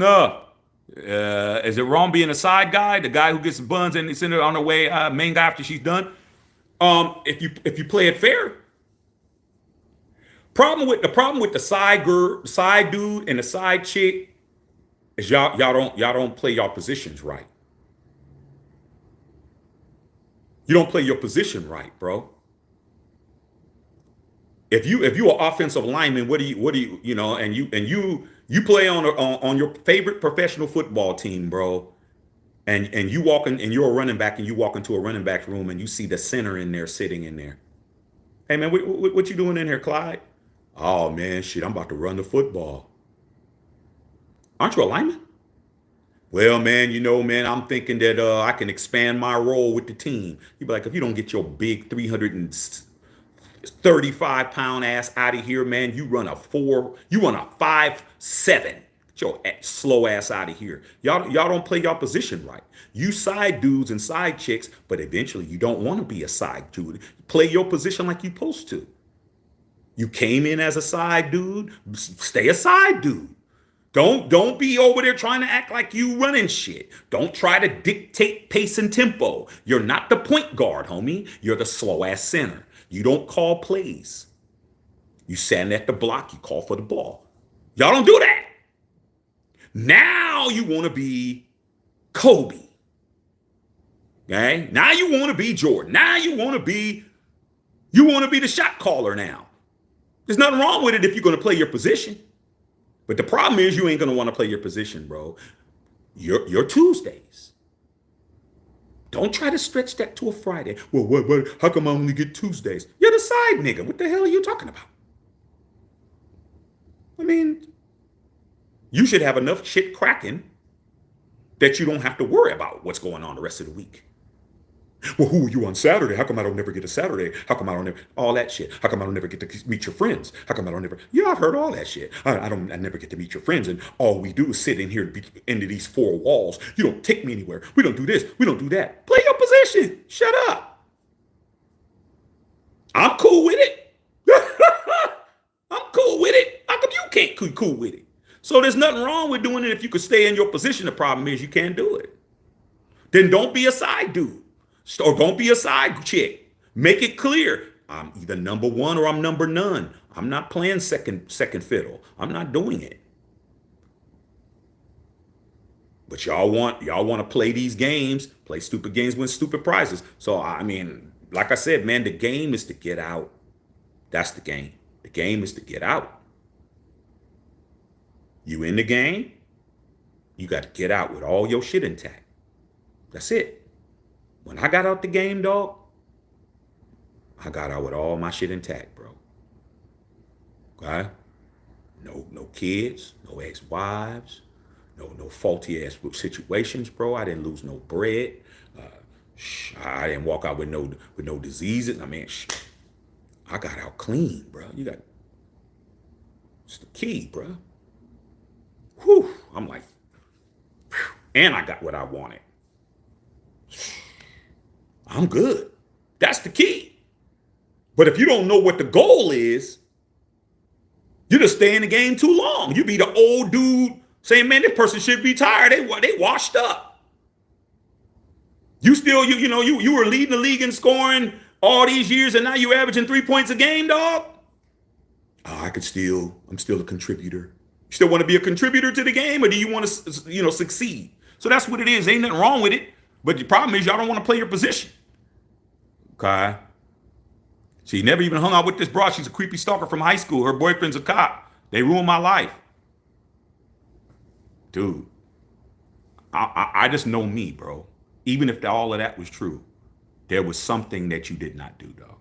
Is it wrong being a side guy? The guy who gets buns and send her on her way, main guy after she's done? If you play it fair. Problem with the side dude and the side chick is y'all don't play y'all positions right. You don't play your position right, bro. If you an offensive lineman, what do you and you play on your favorite professional football team, bro, and you walk in and you're a running back and you walk into a running back room and you see the center in there sitting in there. Hey man, what you doing in here, Clyde? Oh man, shit, I'm about to run the football. Aren't you a lineman? Well, man, I'm thinking that I can expand my role with the team. You'd be like, if you don't get your big 300 35-pound ass out of here, man. You run a 5'7". Get your slow ass out of here. Y'all don't play your position right. You side dudes and side chicks, but eventually you don't want to be a side dude. Play your position like you supposed to. You came in as a side dude, stay a side dude. Don't be over there trying to act like you running shit. Don't try to dictate pace and tempo. You're not the point guard, homie. You're the slow ass center. You don't call plays. You stand at the block, you call for the ball. Y'all don't do that. Now you want to be Kobe. Okay? Now you want to be Jordan. Now you want to be the shot caller now. There's nothing wrong with it if you're going to play your position. But the problem is you ain't going to want to play your position, bro. Your Tuesdays. Don't try to stretch that to a Friday. Well, what? How come I only get Tuesdays? You're the side nigga. What the hell are you talking about? I mean, you should have enough shit cracking that you don't have to worry about what's going on the rest of the week. Well, who are you on Saturday? How come I don't never get a Saturday? How come I don't never, all that shit? How come I don't never get to meet your friends? How come I don't never, yeah, I've heard all that shit. I never get to meet your friends. And all we do is sit in here into these four walls. You don't take me anywhere. We don't do this. We don't do that. Play your position. Shut up. I'm cool with it. I'm cool with it. How come you can't be cool with it? So there's nothing wrong with doing it if you could stay in your position. The problem is you can't do it. Then don't be a side dude. Or don't be a side chick. Make it clear. I'm either number one or I'm number none. I'm not playing second fiddle. I'm not doing it. But y'all want to play these games, play stupid games, win stupid prizes. So I mean, like I said, man, the game is to get out. That's the game. The game is to get out. You in the game, you got to get out with all your shit intact. That's it. When I got out the game, dog, I got out with all my shit intact, bro. Okay? No kids, no ex-wives, no faulty ass situations, bro. I didn't lose no bread. I didn't walk out with no diseases. I mean, I got out clean, bro. It's the key, bro. Whew. I'm like, whew. And I got what I wanted. I'm good. That's the key. But if you don't know what the goal is, you just stay in the game too long. You be the old dude saying, man, this person should be tired. They washed up. You still, you were leading the league in scoring all these years, and now you're averaging 3 points a game, dog. Oh, I'm still a contributor. You still want to be a contributor to the game, or do you want to, succeed? So that's what it is. Ain't nothing wrong with it. But the problem is y'all don't want to play your position. Okay? She never even hung out with this broad. She's a creepy stalker from high school. Her boyfriend's a cop. They ruined my life. Dude, I just know me, bro. Even if all of that was true, there was something that you did not do, though.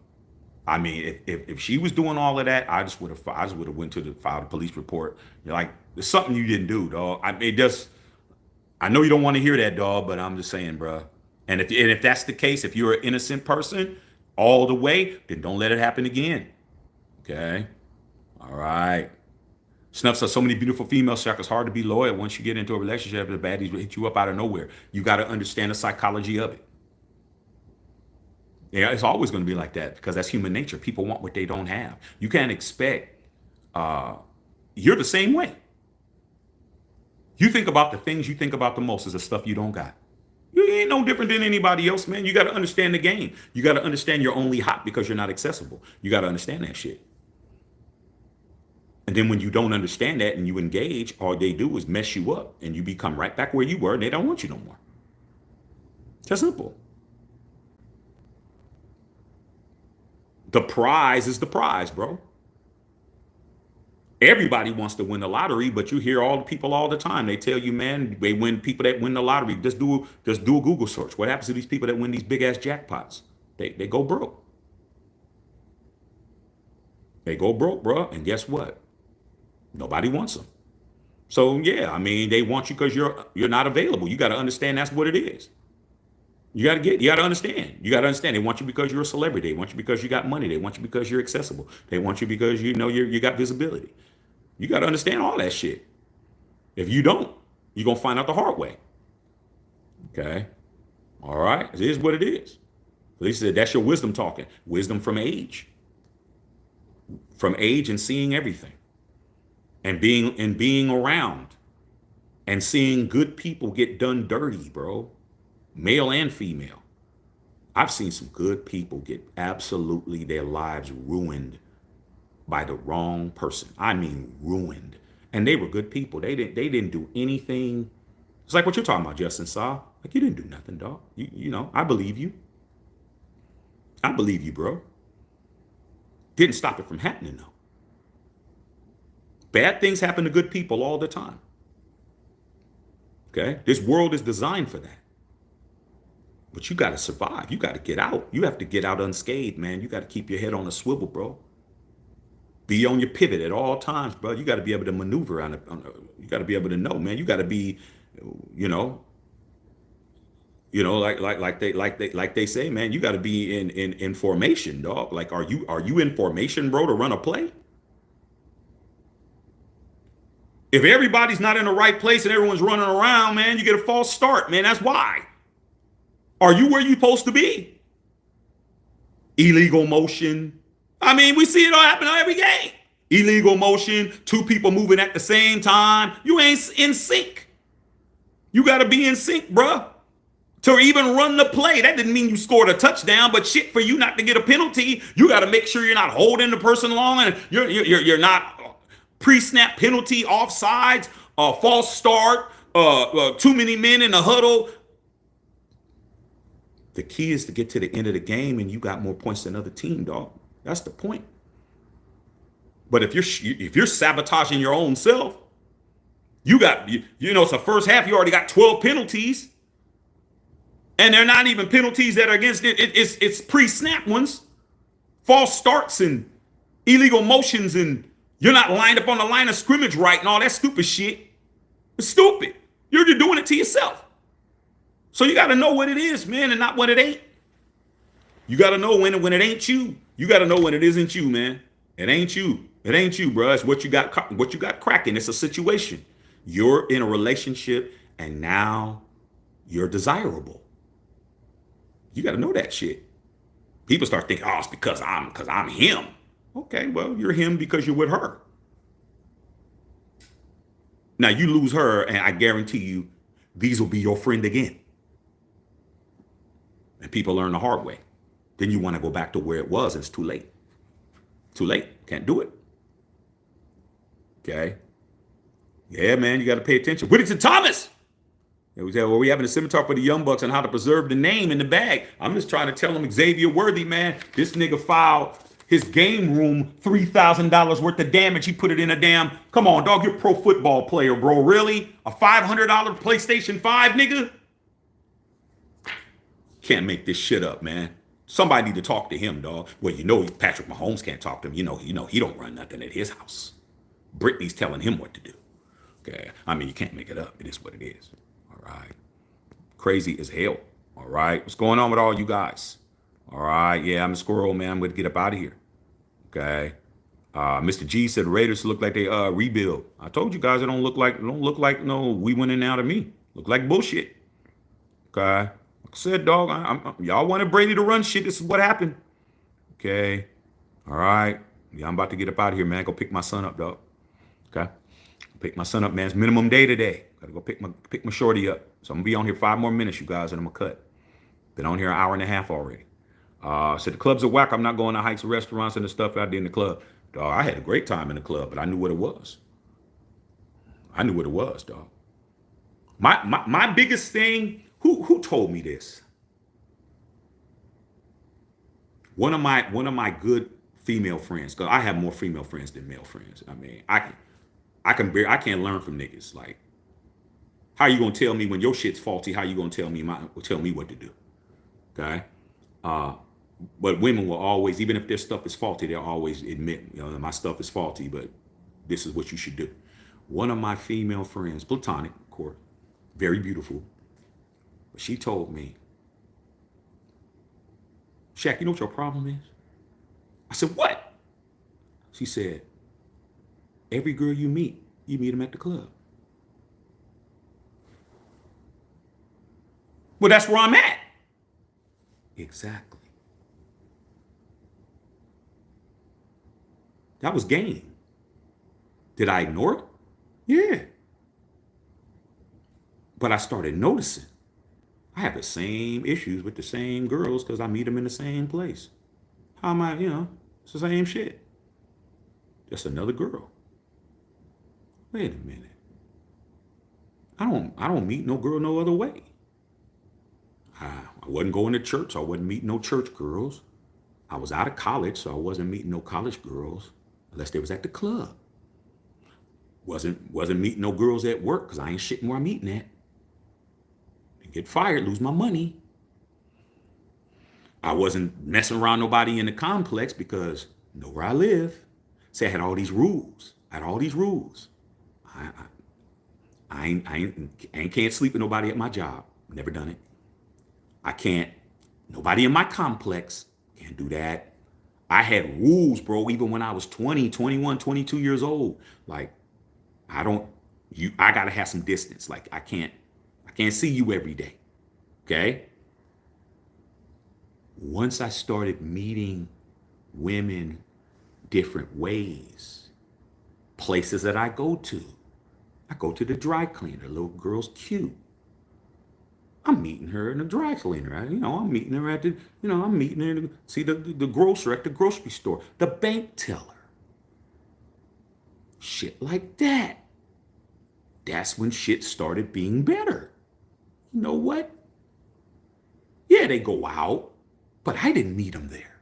I mean, if she was doing all of that, I just would have went to filed a police report. You're like, there's something you didn't do, dog. I know you don't want to hear that, dog, but I'm just saying, bro. And if that's the case, if you're an innocent person all the way, then don't let it happen again. Okay? All right. Snuff says, so many beautiful females, Shaq, it's hard to be loyal once you get into a relationship. The baddies will hit you up out of nowhere. You got to understand the psychology of it. Yeah, it's always going to be like that because that's human nature. People want what they don't have. You can't expect, you're the same way. You think about the things you think about the most is the stuff you don't got. You ain't no different than anybody else, man. You got to understand the game. You got to understand you're only hot because you're not accessible. You got to understand that shit. And then when you don't understand that and you engage, all they do is mess you up and you become right back where you were and they don't want you no more. It's that simple. The prize is the prize, bro. Everybody wants to win the lottery, but you hear all the people all the time. They tell you, man, they win people that win the lottery. Just do a Google search. What happens to these people that win these big ass jackpots? They go broke. They go broke, bro. And guess what? Nobody wants them. So yeah, I mean, they want you because you're not available. You got to understand that's what it is. You got to understand. You got to understand. They want you because you're a celebrity. They want you because you got money. They want you because you're accessible. They want you because you got visibility. You got to understand all that shit. If you don't, you're going to find out the hard way. Okay. All right. It is what it is. He said, that's your wisdom talking. Wisdom from age. From age and seeing everything. And being around. And seeing good people get done dirty, bro. Male and female. I've seen some good people get absolutely their lives ruined by the wrong person. I mean ruined. And they were good people. They didn't do anything. It's like what you're talking about, Justin Saw. Like, you didn't do nothing, dog. You know, I believe you. I believe you, bro. Didn't stop it from happening, though. Bad things happen to good people all the time. Okay? This world is designed for that. But you got to survive. You got to get out. You have to get out unscathed, man. You got to keep your head on a swivel, bro. Be on your pivot at all times, bro. You got to be able to maneuver you got to be able to know, man. You got to be, you know, like they say, man. You got to be in formation, dog. Like, are you in formation, bro, to run a play? If everybody's not in the right place and everyone's running around, man, you get a false start, man. That's why. Are you where you're supposed to be? Illegal motion. I mean, we see it all happen on every game. Illegal motion, two people moving at the same time. You ain't in sync. You got to be in sync, bruh. To even run the play. That didn't mean you scored a touchdown, but shit, for you not to get a penalty, you got to make sure you're not holding the person long and you're not pre-snap penalty, offsides, false start, too many men in the huddle. The key is to get to the end of the game and you got more points than another team, dog. That's the point. But if you're sabotaging your own self, it's the first half, you already got 12 penalties. And they're not even penalties that are against it. It's pre-snap ones. False starts and illegal motions, and you're not lined up on the line of scrimmage right and all that stupid shit. It's stupid. You're doing it to yourself. So you got to know what it is, man, and not what it ain't. You got to know when it ain't you. You got to know when it isn't you, man. It ain't you. It ain't you, bro. It's what you got cracking. It's a situation. You're in a relationship and now you're desirable. You got to know that shit. People start thinking, oh, it's because I'm him. Okay, well, you're him because you're with her. Now you lose her, and I guarantee you, these will be your friend again. And people learn the hard way. Then you want to go back to where it was, and it's too late. Too late. Can't do it. Okay. Yeah, man, you got to pay attention. Whittington Thomas. We having a seminar for the Young Bucks on how to preserve the name in the bag. I'm just trying to tell them, Xavier Worthy, man, this nigga filed his game room $3,000 worth of damage. He put it in a damn, come on, dog, you're a pro football player, bro. Really? A $500 PlayStation 5, nigga? Can't make this shit up, man. Somebody need to talk to him, dog. Well, Patrick Mahomes can't talk to him. He don't run nothing at his house. Brittany's telling him what to do. Okay. I mean, you can't make it up. It is what it is. All right. Crazy as hell. All right. What's going on with all you guys? All right. Yeah, I'm a squirrel, man. I'm going to get up out of here. Okay. Mr. G said the Raiders look like they rebuild. I told you guys it don't look like no we winning out of me. Look like bullshit. Okay. Like I said, dog, y'all wanted Brady to run shit. This is what happened. Okay. All right. Yeah, I'm about to get up out of here, man. Go pick my son up, dog. Okay. Pick my son up, man. It's minimum day today. Gotta go pick my shorty up. So I'm gonna be on here 5 more minutes, you guys, and I'm gonna cut. Been on here an hour and a half already. Said the clubs are whack. I'm not going to Heights restaurants and the stuff out there in the club. Dog, I had a great time in the club, but I knew what it was. I knew what it was, dog. My biggest thing, who told me this? One of my good female friends, because I have more female friends than male friends. I mean, I can't learn from niggas. Like, how you gonna tell me when your shit's faulty? How you gonna tell me what to do? Okay. But women will always, even if their stuff is faulty, they'll always admit, my stuff is faulty, but this is what you should do. One of my female friends, platonic, of course, very beautiful, but she told me, Shaq, you know what your problem is? I said, what? She said, every girl you meet them at the club. Well, that's where I'm at. Exactly. That was game. Did I ignore it? Yeah. But I started noticing I have the same issues with the same girls because I meet them in the same place. How am I, it's the same shit. Just another girl. Wait a minute. I don't meet no girl no other way. I wasn't going to church, so I wasn't meeting no church girls. I was out of college, so I wasn't meeting no college girls unless they was at the club. Wasn't meeting no girls at work because I ain't shitting where I'm eating at. Get fired, lose my money. I wasn't messing around nobody in the complex because know where I live. See, I had all these rules. I can't sleep with nobody at my job. Never done it. Nobody in my complex can't do that. I had rules, bro, even when I was 20, 21, 22 years old. Like, I gotta have some distance. Like, I can't see you every day. Okay? Once I started meeting women different ways, places that I go to the dry cleaner. Little girl's cute. I'm meeting her in the dry cleaner. I'm meeting her at the grocer at the grocery store, the bank teller. Shit like that. That's when shit started being better. You know what? Yeah, they go out, but I didn't meet them there.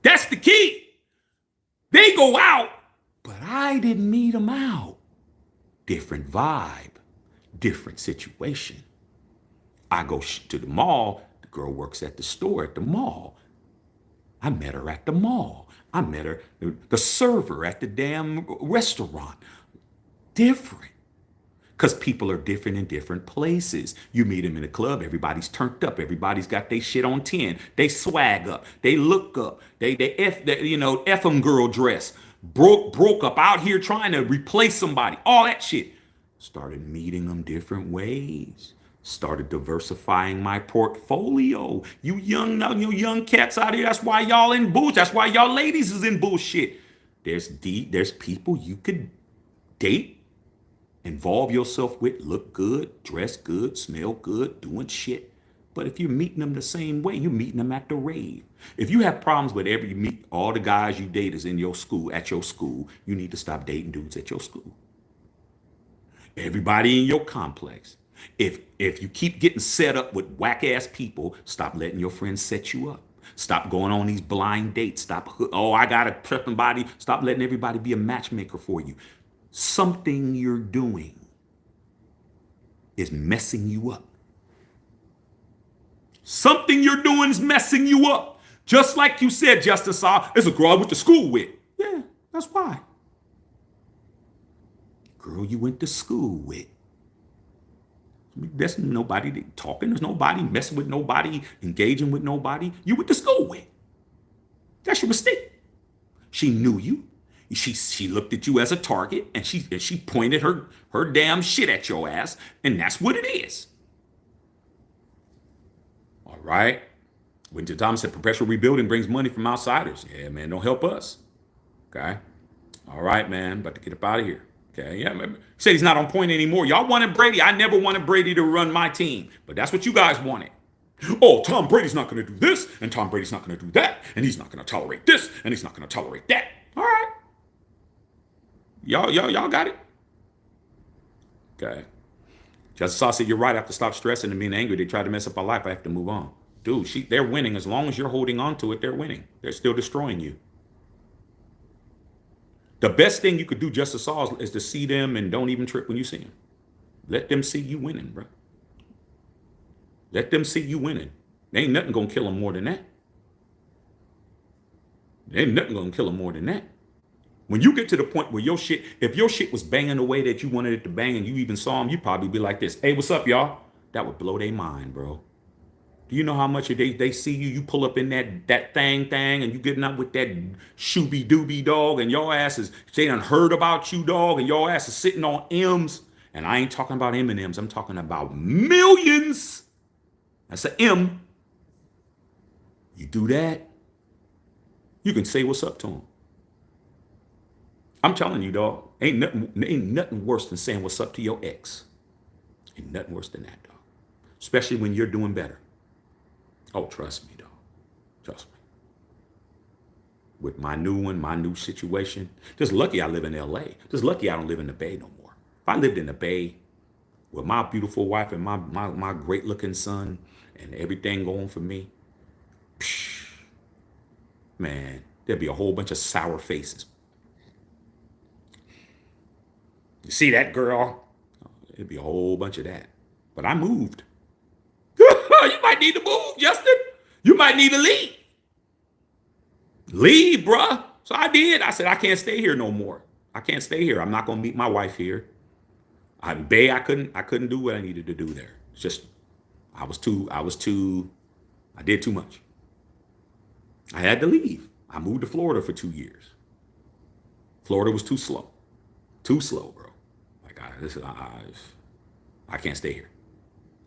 That's the key. They go out, but I didn't meet them out. Different vibe, different situation. I go to the mall. The girl works at the store at the mall. I met her at the mall. I met her, the server at the damn restaurant. Different. Because people are different in different places. You meet them in a club, everybody's turned up. Everybody's got their shit on 10. They swag up. They look up. They F them girl dress. Broke up out here trying to replace somebody. All that shit. Started meeting them different ways. Started diversifying my portfolio. You young cats out here, that's why y'all in bullshit. That's why y'all ladies is in bullshit. There's people you could date, involve yourself with, look good, dress good, smell good, doing shit. But if you're meeting them the same way, you're meeting them at the rave. If you have problems with you meet all the guys you date is in your school, at your school, you need to stop dating dudes at your school. Everybody in your complex. If you keep getting set up with whack ass people, stop letting your friends set you up. Stop going on these blind dates. I got a prepping body. Stop letting everybody be a matchmaker for you. Something you're doing is messing you up. Something you're doing is messing you up. Just like you said, Justice Saw, it's a girl I went to school with. Yeah, that's why. Girl you went to school with. There's nobody talking. There's nobody messing with nobody, engaging with nobody. You went to school with. That's your mistake. She knew you. She looked at you as a target, and she pointed her damn shit at your ass, and that's what it is. All right. Winter Thomas said perpetual rebuilding brings money from outsiders. Yeah, man, don't help us. Okay. All right, man. About to get up out of here. Okay, yeah, he said he's not on point anymore. Y'all wanted Brady. I never wanted Brady to run my team, but that's what you guys wanted. Oh, Tom Brady's not going to do this, and Tom Brady's not going to do that, and he's not going to tolerate this, and he's not going to tolerate that. All right, y'all got it. Okay. Justice Saw said you're right. I have to stop stressing and being angry. They tried to mess up my life. I have to move on, dude. They're winning as long as you're holding on to it. They're winning. They're still destroying you. The best thing you could do, Justice Saw, is to see them and don't even trip when you see them. Let them see you winning, bro. Let them see you winning. There ain't nothing gonna kill them more than that. There ain't nothing gonna kill them more than that. When you get to the point where if your shit was banging the way that you wanted it to bang and you even saw them, you'd probably be like this. Hey, what's up, y'all? That would blow their mind, bro. Do you know how much they see you? You pull up in that thing, and you getting up with that shooby dooby dog, and your ass is, they done heard about you, dog, and your ass is sitting on M's. And I ain't talking about M&M's. I'm talking about millions. That's an M. You do that, you can say what's up to them. I'm telling you, dog, ain't nothing worse than saying what's up to your ex. Ain't nothing worse than that, dog. Especially when you're doing better. Oh, trust me, dog. Trust me. With my new one, my new situation, just lucky I live in LA. Just lucky I don't live in the Bay no more. If I lived in the Bay with my beautiful wife and my great looking son and everything going for me, psh, man, there'd be a whole bunch of sour faces. You see that girl? It'd be a whole bunch of that. But I moved. You might need to move, Justin. You might need to leave. Leave, bruh. So I did. I said, I can't stay here no more. I can't stay here. I'm not gonna meet my wife here. I'm Bay. I couldn't do what I needed to do there. It's just I did too much. I had to leave. I moved to Florida for 2 years. Florida was too slow. Too slow, bro. Like I can't stay here.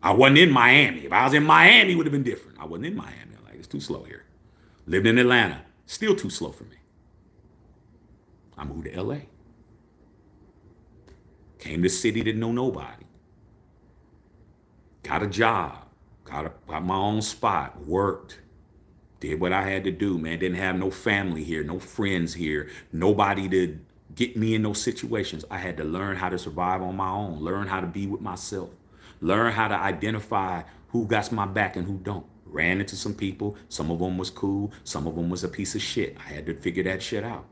I wasn't in Miami. If I was in Miami, it would have been different. I wasn't in Miami. Like, it's too slow here. Lived in Atlanta. Still too slow for me. I moved to LA. Came to the city, didn't know nobody. Got a job. Got my own spot. Worked. Did what I had to do, man. Didn't have no family here, no friends here, nobody to get me in those situations. I had to learn how to survive on my own, learn how to be with myself, learn how to identify who got my back and who don't. Ran into some people. Some of them was cool. Some of them was a piece of shit. I had to figure that shit out.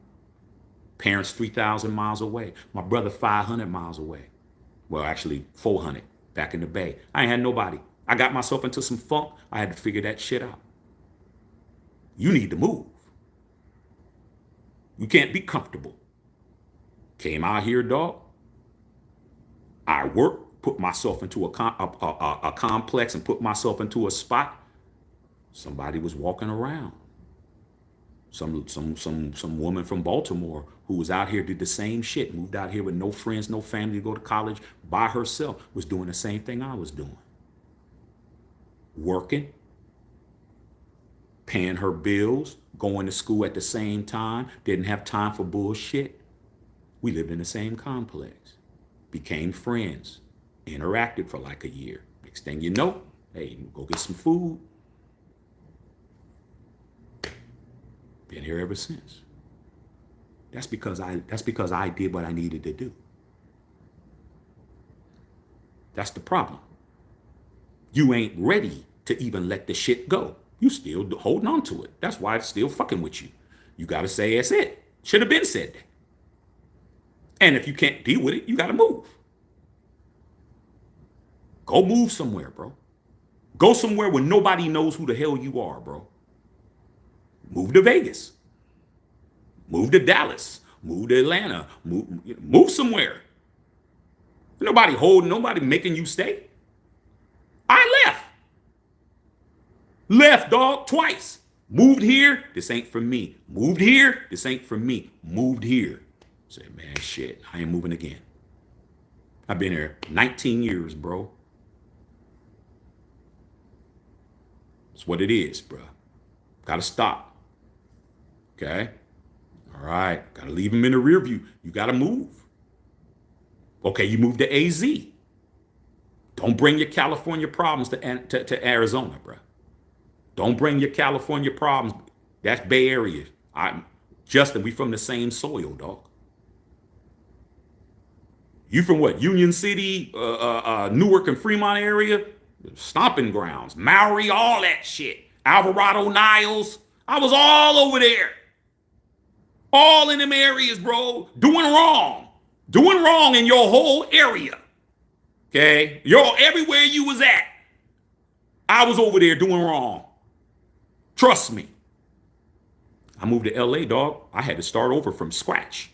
Parents 3,000 miles away. My brother 500 miles away. Well, actually 400 back in the Bay. I ain't had nobody. I got myself into some funk. I had to figure that shit out. You need to move. You can't be comfortable. Came out here, dog. I worked, put myself into a complex and put myself into a spot. Somebody was walking around. Some woman from Baltimore who was out here, did the same shit, moved out here with no friends, no family, to go to college by herself, was doing the same thing I was doing. Working, paying her bills, going to school at the same time, didn't have time for bullshit. We lived in the same complex, became friends, interacted for like a year. Next thing you know, hey, go get some food. Been here ever since. That's because I did what I needed to do. That's the problem. You ain't ready to even let the shit go. You still holding on to it. That's why it's still fucking with you. You got to say that's it. Should have been said that. And if you can't deal with it, you got to move. Go move somewhere, bro. Go somewhere where nobody knows who the hell you are, bro. Move to Vegas. Move to Dallas. Move to Atlanta. Move somewhere. Nobody making you stay. I left. Left, dog, twice. Moved here. This ain't for me. Moved here. This ain't for me. Moved here. Said, man, shit, I ain't moving again. I've been here 19 years, bro. It's what it is, bro. Gotta stop. Okay? All right. Gotta leave them in the rear view. You gotta move. Okay, you move to AZ. Don't bring your California problems to Arizona, bro. Don't bring your California problems. That's Bay Area. Justin, we from the same soil, dog. You from what? Union City, Newark and Fremont area? Stomping grounds, Maui, all that shit. Alvarado, Niles. I was all over there. All in them areas, bro. Doing wrong. Doing wrong in your whole area. Okay? Everywhere you was at, I was over there doing wrong. Trust me. I moved to LA, dog. I had to start over from scratch.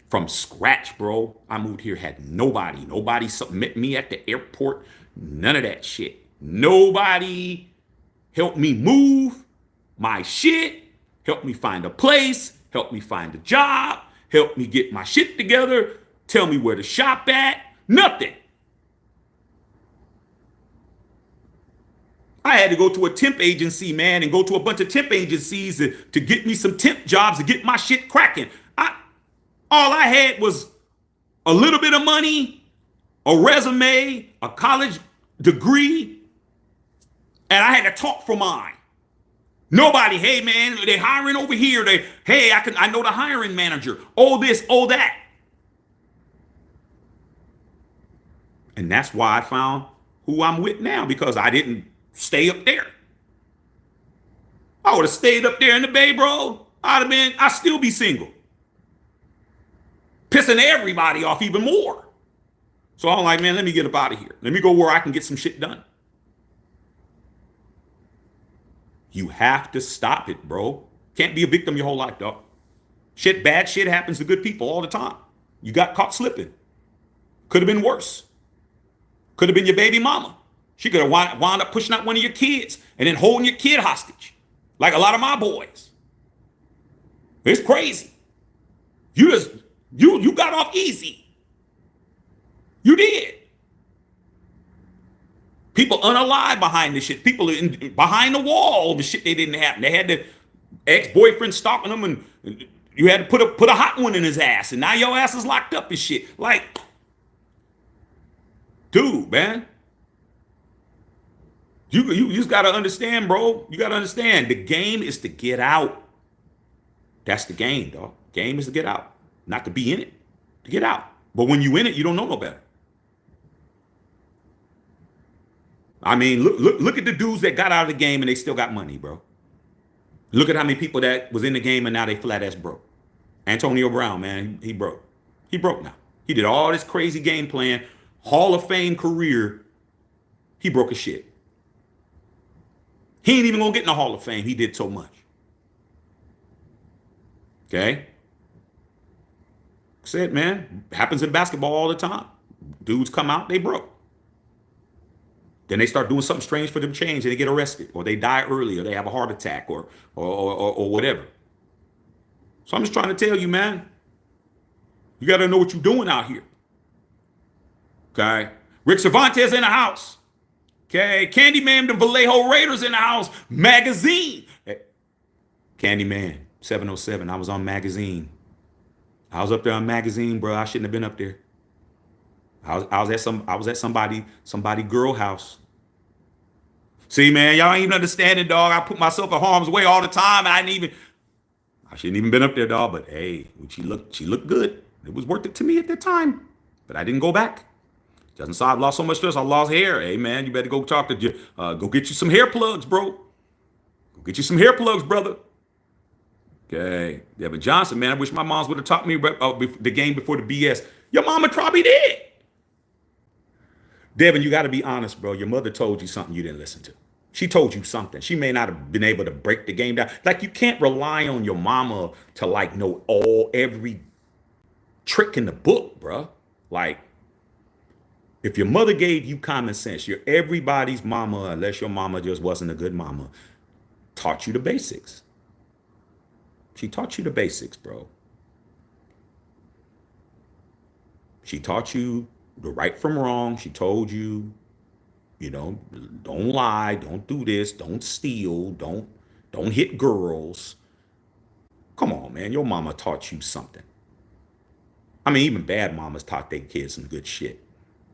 From scratch, bro. I moved here, had nobody. Nobody met me at the airport. None of that shit. Nobody helped me move my shit, helped me find a place, helped me find a job, helped me get my shit together, tell me where to shop at. Nothing. I had to go to a temp agency, man, and go to a bunch of temp agencies to get me some temp jobs to get my shit cracking. All I had was a little bit of money, a resume, a college degree, and I had to talk for mine. Nobody, hey man, they hiring over here. I know the hiring manager. Oh this, oh that. And that's why I found who I'm with now, because I didn't stay up there. I would have stayed up there in the Bay, bro. I'd still be single. Pissing everybody off even more. So I'm like, man, let me get up out of here. Let me go where I can get some shit done. You have to stop it, bro. Can't be a victim your whole life, dog. Bad shit happens to good people all the time. You got caught slipping. Could have been worse. Could have been your baby mama. She could have wound up pushing out one of your kids and then holding your kid hostage. Like a lot of my boys. It's crazy. You got off easy. You did. People unalive behind this shit. People behind the wall, the shit they didn't happen. They had the ex-boyfriend stalking them, and you had to put a hot one in his ass, and now your ass is locked up and shit. Like, dude, man. You just gotta understand, bro. You gotta understand. The game is to get out. That's the game, dog. Game is to get out. Not to be in it. To get out. But when you in it, you don't know no better. I mean, look at the dudes that got out of the game and they still got money, bro. Look at how many people that was in the game and now they flat ass broke. Antonio Brown, man, he broke. He broke now. He did all this crazy game plan, Hall of Fame career. He broke his shit. He ain't even gonna get in the Hall of Fame. He did so much. Okay? That's it, man. Happens in basketball all the time. Dudes come out, they broke. Then they start doing something strange for them change and they get arrested, or they die early, or they have a heart attack, or whatever. So I'm just trying to tell you, man, you got to know what you're doing out here. Okay? Rick Cervantes in the house. Okay? Candyman, the Vallejo Raiders in the house. Magazine. Hey, Candyman, 707. I was on Magazine. I was up there on Magazine, bro. I shouldn't have been up there. I was at somebody girl house. See, man, y'all ain't even understanding, dog. I put myself in harm's way all the time, and I shouldn't even been up there, dog. But hey, she looked good. It was worth it to me at that time. But I didn't go back. Doesn't say I lost so much stress. I lost hair. Hey, man, you better go talk to go get you some hair plugs, bro. Go get you some hair plugs, brother. Okay, Devin Johnson, man. I wish my moms would have taught me the game before the BS. Your mama probably did. Devin, you got to be honest, bro. Your mother told you something you didn't listen to. She told you something. She may not have been able to break the game down. Like, you can't rely on your mama to like know every trick in the book, bro. Like, if your mother gave you common sense, you're everybody's mama, unless your mama just wasn't a good mama, taught you the basics. She taught you the basics, bro. She taught you the right from wrong. She told you, don't lie, don't do this, don't steal, don't hit girls. Come on, man. Your mama taught you something. I mean, even bad mamas taught their kids some good shit.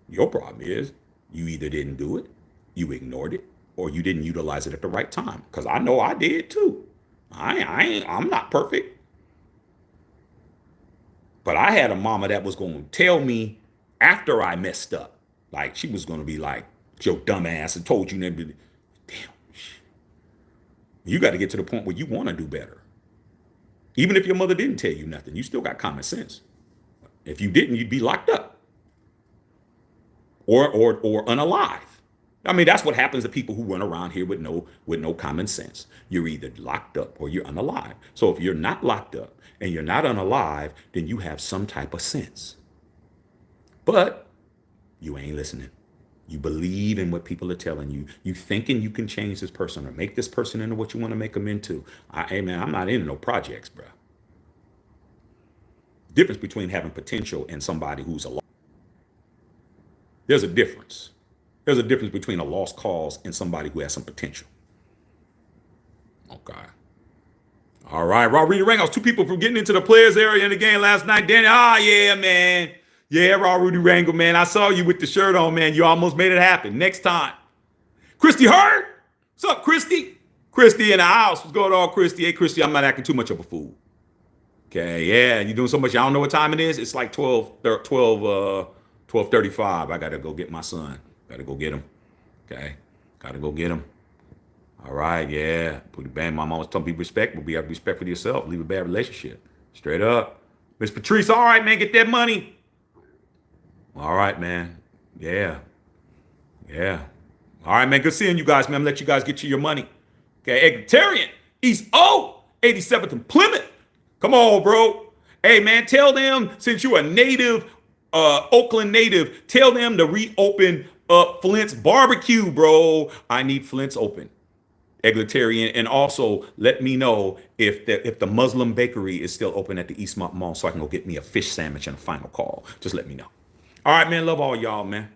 Your problem is you either didn't do it, you ignored it, or you didn't utilize it at the right time. Because I know I did too. I'm not perfect. But I had a mama that was going to tell me after I messed up. Like, she was going to be like, your dumb ass, and told you never. Damn. You got to get to the point where you want to do better. Even if your mother didn't tell you nothing, you still got common sense. If you didn't, you'd be locked up. Or unalive. I mean, that's what happens to people who run around here with no common sense. You're either locked up or you're unalive. So if you're not locked up and you're not unalive, then you have some type of sense. But you ain't listening. You believe in what people are telling you. You thinking you can change this person or make this person into what you want to make them into. Hey man, I'm not into no projects, bro. Difference between having potential and somebody who's a lost. There's a difference. There's a difference between a lost cause and somebody who has some potential. Okay. All right, Rodrigo Rangos, two people from getting into the players area in the game last night. Danny, yeah, man. Yeah, Rodrigo Rango, man. I saw you with the shirt on, man. You almost made it happen. Next time. Christy Hurt. What's up, Christy? Christy in the house. What's going on, Christy? Hey, Christy, I'm not acting too much of a fool. Okay, yeah, you're doing so much. I don't know what time it is. It's like 12:35. I got to go get my son. Got to go get him. Okay, got to go get him. All right, yeah. Put it bang. My mom always told me be respectful. Be have respect for yourself. Leave a bad relationship. Straight up. Miss Patrice, all right, man, get that money. All right, man. Yeah. Yeah. All right, man. Good seeing you guys, man. I'm gonna let you guys get you your money. Okay, Egalitarian, East O, 87th and Plymouth. Come on, bro. Hey, man, tell them, since you're a native, Oakland native, tell them to reopen up Flint's barbecue, bro. I need Flint's open. Egalitarian, and also let me know if the Muslim bakery is still open at the Eastmont Mall so I can go get me a fish sandwich and a final call. Just let me know. All right, man. Love all y'all, man.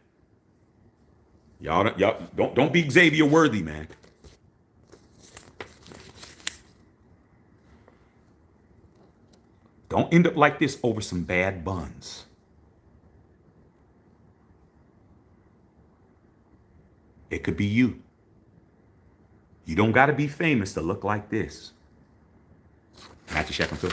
Y'all don't be Xavier Worthy, man. Don't end up like this over some bad buns. It could be you. You don't got to be famous to look like this. Matthew Shackleton.